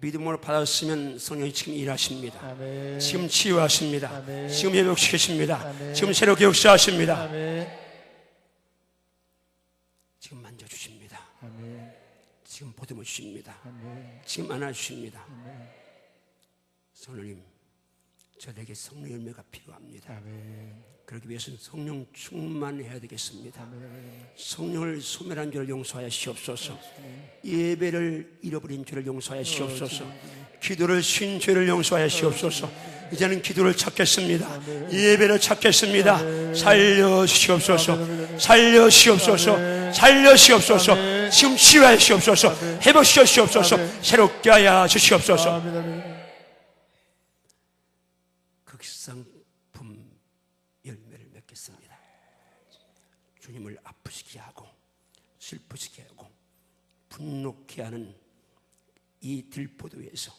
G: 믿음으로 받았으면 성령이 지금 일하십니다.
B: 아멘.
G: 지금 치유하십니다.
B: 아멘.
G: 지금 회복시키십니다.
B: 아멘.
G: 지금 새롭게 역사하십니다.
B: 아멘.
G: 지금 만져주십니다.
B: 아멘.
G: 지금 보듬어 주십니다.
B: 아멘.
G: 지금 안아주십니다.
B: 아멘.
G: 성령님, 저에게 성령 열매가 필요합니다.
B: 아멘.
G: 그러기 위해서는 성령 충만해야 되겠습니다. 성령을 소멸한 죄를 용서하여 시옵소서. 예배를 잃어버린 죄를 용서하여 시옵소서. 기도를 쉰 죄를 용서하여 시옵소서. 이제는 기도를 찾겠습니다. 예배를 찾겠습니다. 살려주시옵소서. 살려주시옵소서. 살려주시옵소서. 지금 치유하여 주시옵소서. 회복시켜 주시옵소서. 새롭게 하여 주시옵소서. 극상품 열매를 맺겠습니다. 주님을 아프시게 하고 슬프시게 하고 분노케 하는 이 들포도에서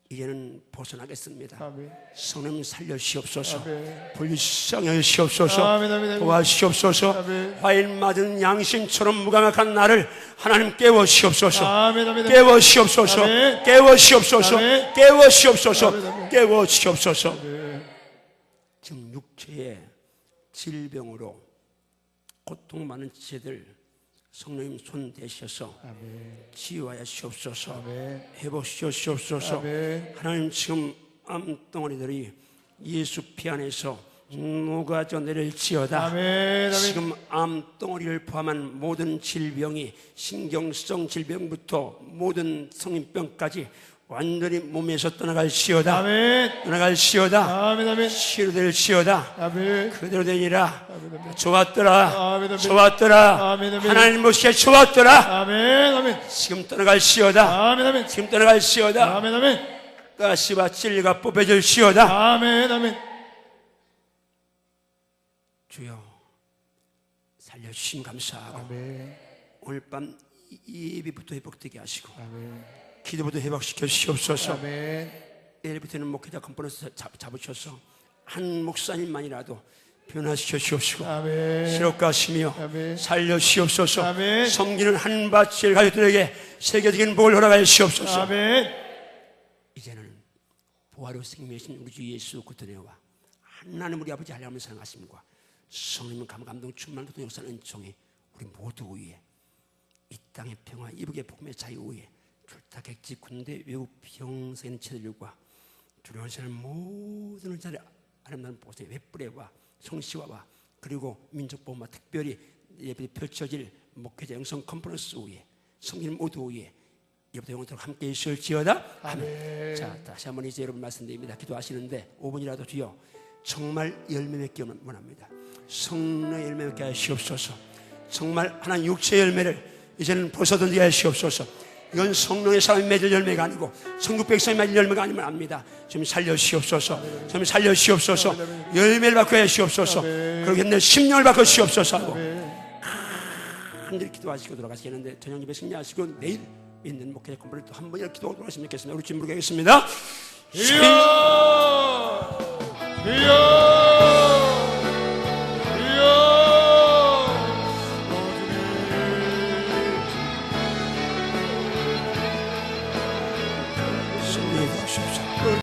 G: 이제는 벗어나겠습니다.
B: 아멘.
G: 성령 살려시옵소서.
B: 아멘.
G: 불쌍히 시옵소서.
B: 아멘, 아멘, 아멘.
G: 도와시옵소서.
B: 아멘.
G: 화일 맞은 양심처럼 무감각한 나를 하나님 깨워시옵소서.
B: 아멘, 아멘, 아멘.
G: 깨워시옵소서.
B: 아멘.
G: 깨워시옵소서.
B: 아멘.
G: 깨워시옵소서.
B: 아멘, 아멘.
G: 깨워시옵소서.
B: 아멘.
G: 지금 육체의 질병으로 고통받는 지체들 성령님 손 대셔서 치유하시옵소서.
B: 아멘.
G: 해보시옵소서.
B: 아멘.
G: 하나님 지금 암덩어리들이 예수 피 안에서 녹아져 내릴지어다.
B: 아멘. 아멘.
G: 지금 암덩어리를 포함한 모든 질병이 신경성 질병부터 모든 성인병까지 완전히 몸에서 떠나갈지어다.
B: 아멘.
G: 떠나갈지어다.
B: 아멘. 아멘.
G: 치료될지어다.
B: 아멘.
G: 그대로 되니라.
B: 아멘.
G: 좋았더라.
B: 아멘, 아멘.
G: 좋았더라.
B: 아멘, 아멘.
G: 하나님 보시기에 좋았더라.
B: 아멘. 아멘.
G: 지금 떠나갈지어다.
B: 아멘. 아멘.
G: 지금 떠나갈지어다.
B: 아멘. 아멘.
G: 가시와 진리가 뽑혀질지어다.
B: 아멘. 아멘.
G: 주여 살려주심 감사하고
B: 아멘.
G: 오늘 밤 예비부터 회복되게 하시고
B: 아멘.
G: 기도부터 회복시켜 주시옵소서.
B: 아멘.
G: 내일부터는 목회자 컨퍼런스 잡으셔서 한 목사님만이라도 변화시켜 주옵시고
B: 아멘.
G: 새롭가시며
B: 아멘.
G: 살려 주옵소서.
B: 아멘.
G: 섬기는 한 바치의 가족들에게 세계적인 복을 허락하여 주옵소서.
B: 아멘.
G: 이제는 부활의 생명이신 우리 주 예수 그리스도와 하나님 우리 아버지 하나님의 사랑하심과 성령님 감동 충만한 그 역사는 은총이 우리 모두 위에 이 땅의 평화 이북의 복음의 자유 위에 출타 객지 군대 외국 병세는 체들과 두려운 세상 모든 자리 아름다운 보세요 웹브레와 성시화와 그리고 민족보험과 특별히 예배 펼쳐질 목회자 영성 컨퍼런스 위에 성기는 모두 위에 이부터 영원토록 함께 있을지어다. 아멘. 자, 다시 한번 이제 여러분 말씀드립니다. 기도하시는데 5분이라도 주여 정말 열매 맺기 원합니다. 성령의 열매 맺게 하시옵소서. 정말 하나님 육체의 열매를 이제는 벗어던지게 하시옵소서. 이건 성령의 사람이 맺을 열매가 아니고 성국 백성이 맺을 열매가 아니면 압니다. 좀 살려주시옵소서. 좀 살려주시옵소서. 열매를 받게 하시옵소서. 그렇게 내 10년을 받게 하시옵소서 하고 한들 기도하시고 돌아가시겠는데 저녁 예배 승리하시고 내일 있는 목회자 컨퍼런스 또 한 번이라도 기도하고 돌아가시면 좋겠습니다. 우리 주님 부르겠습니다.
B: 주여! 주여!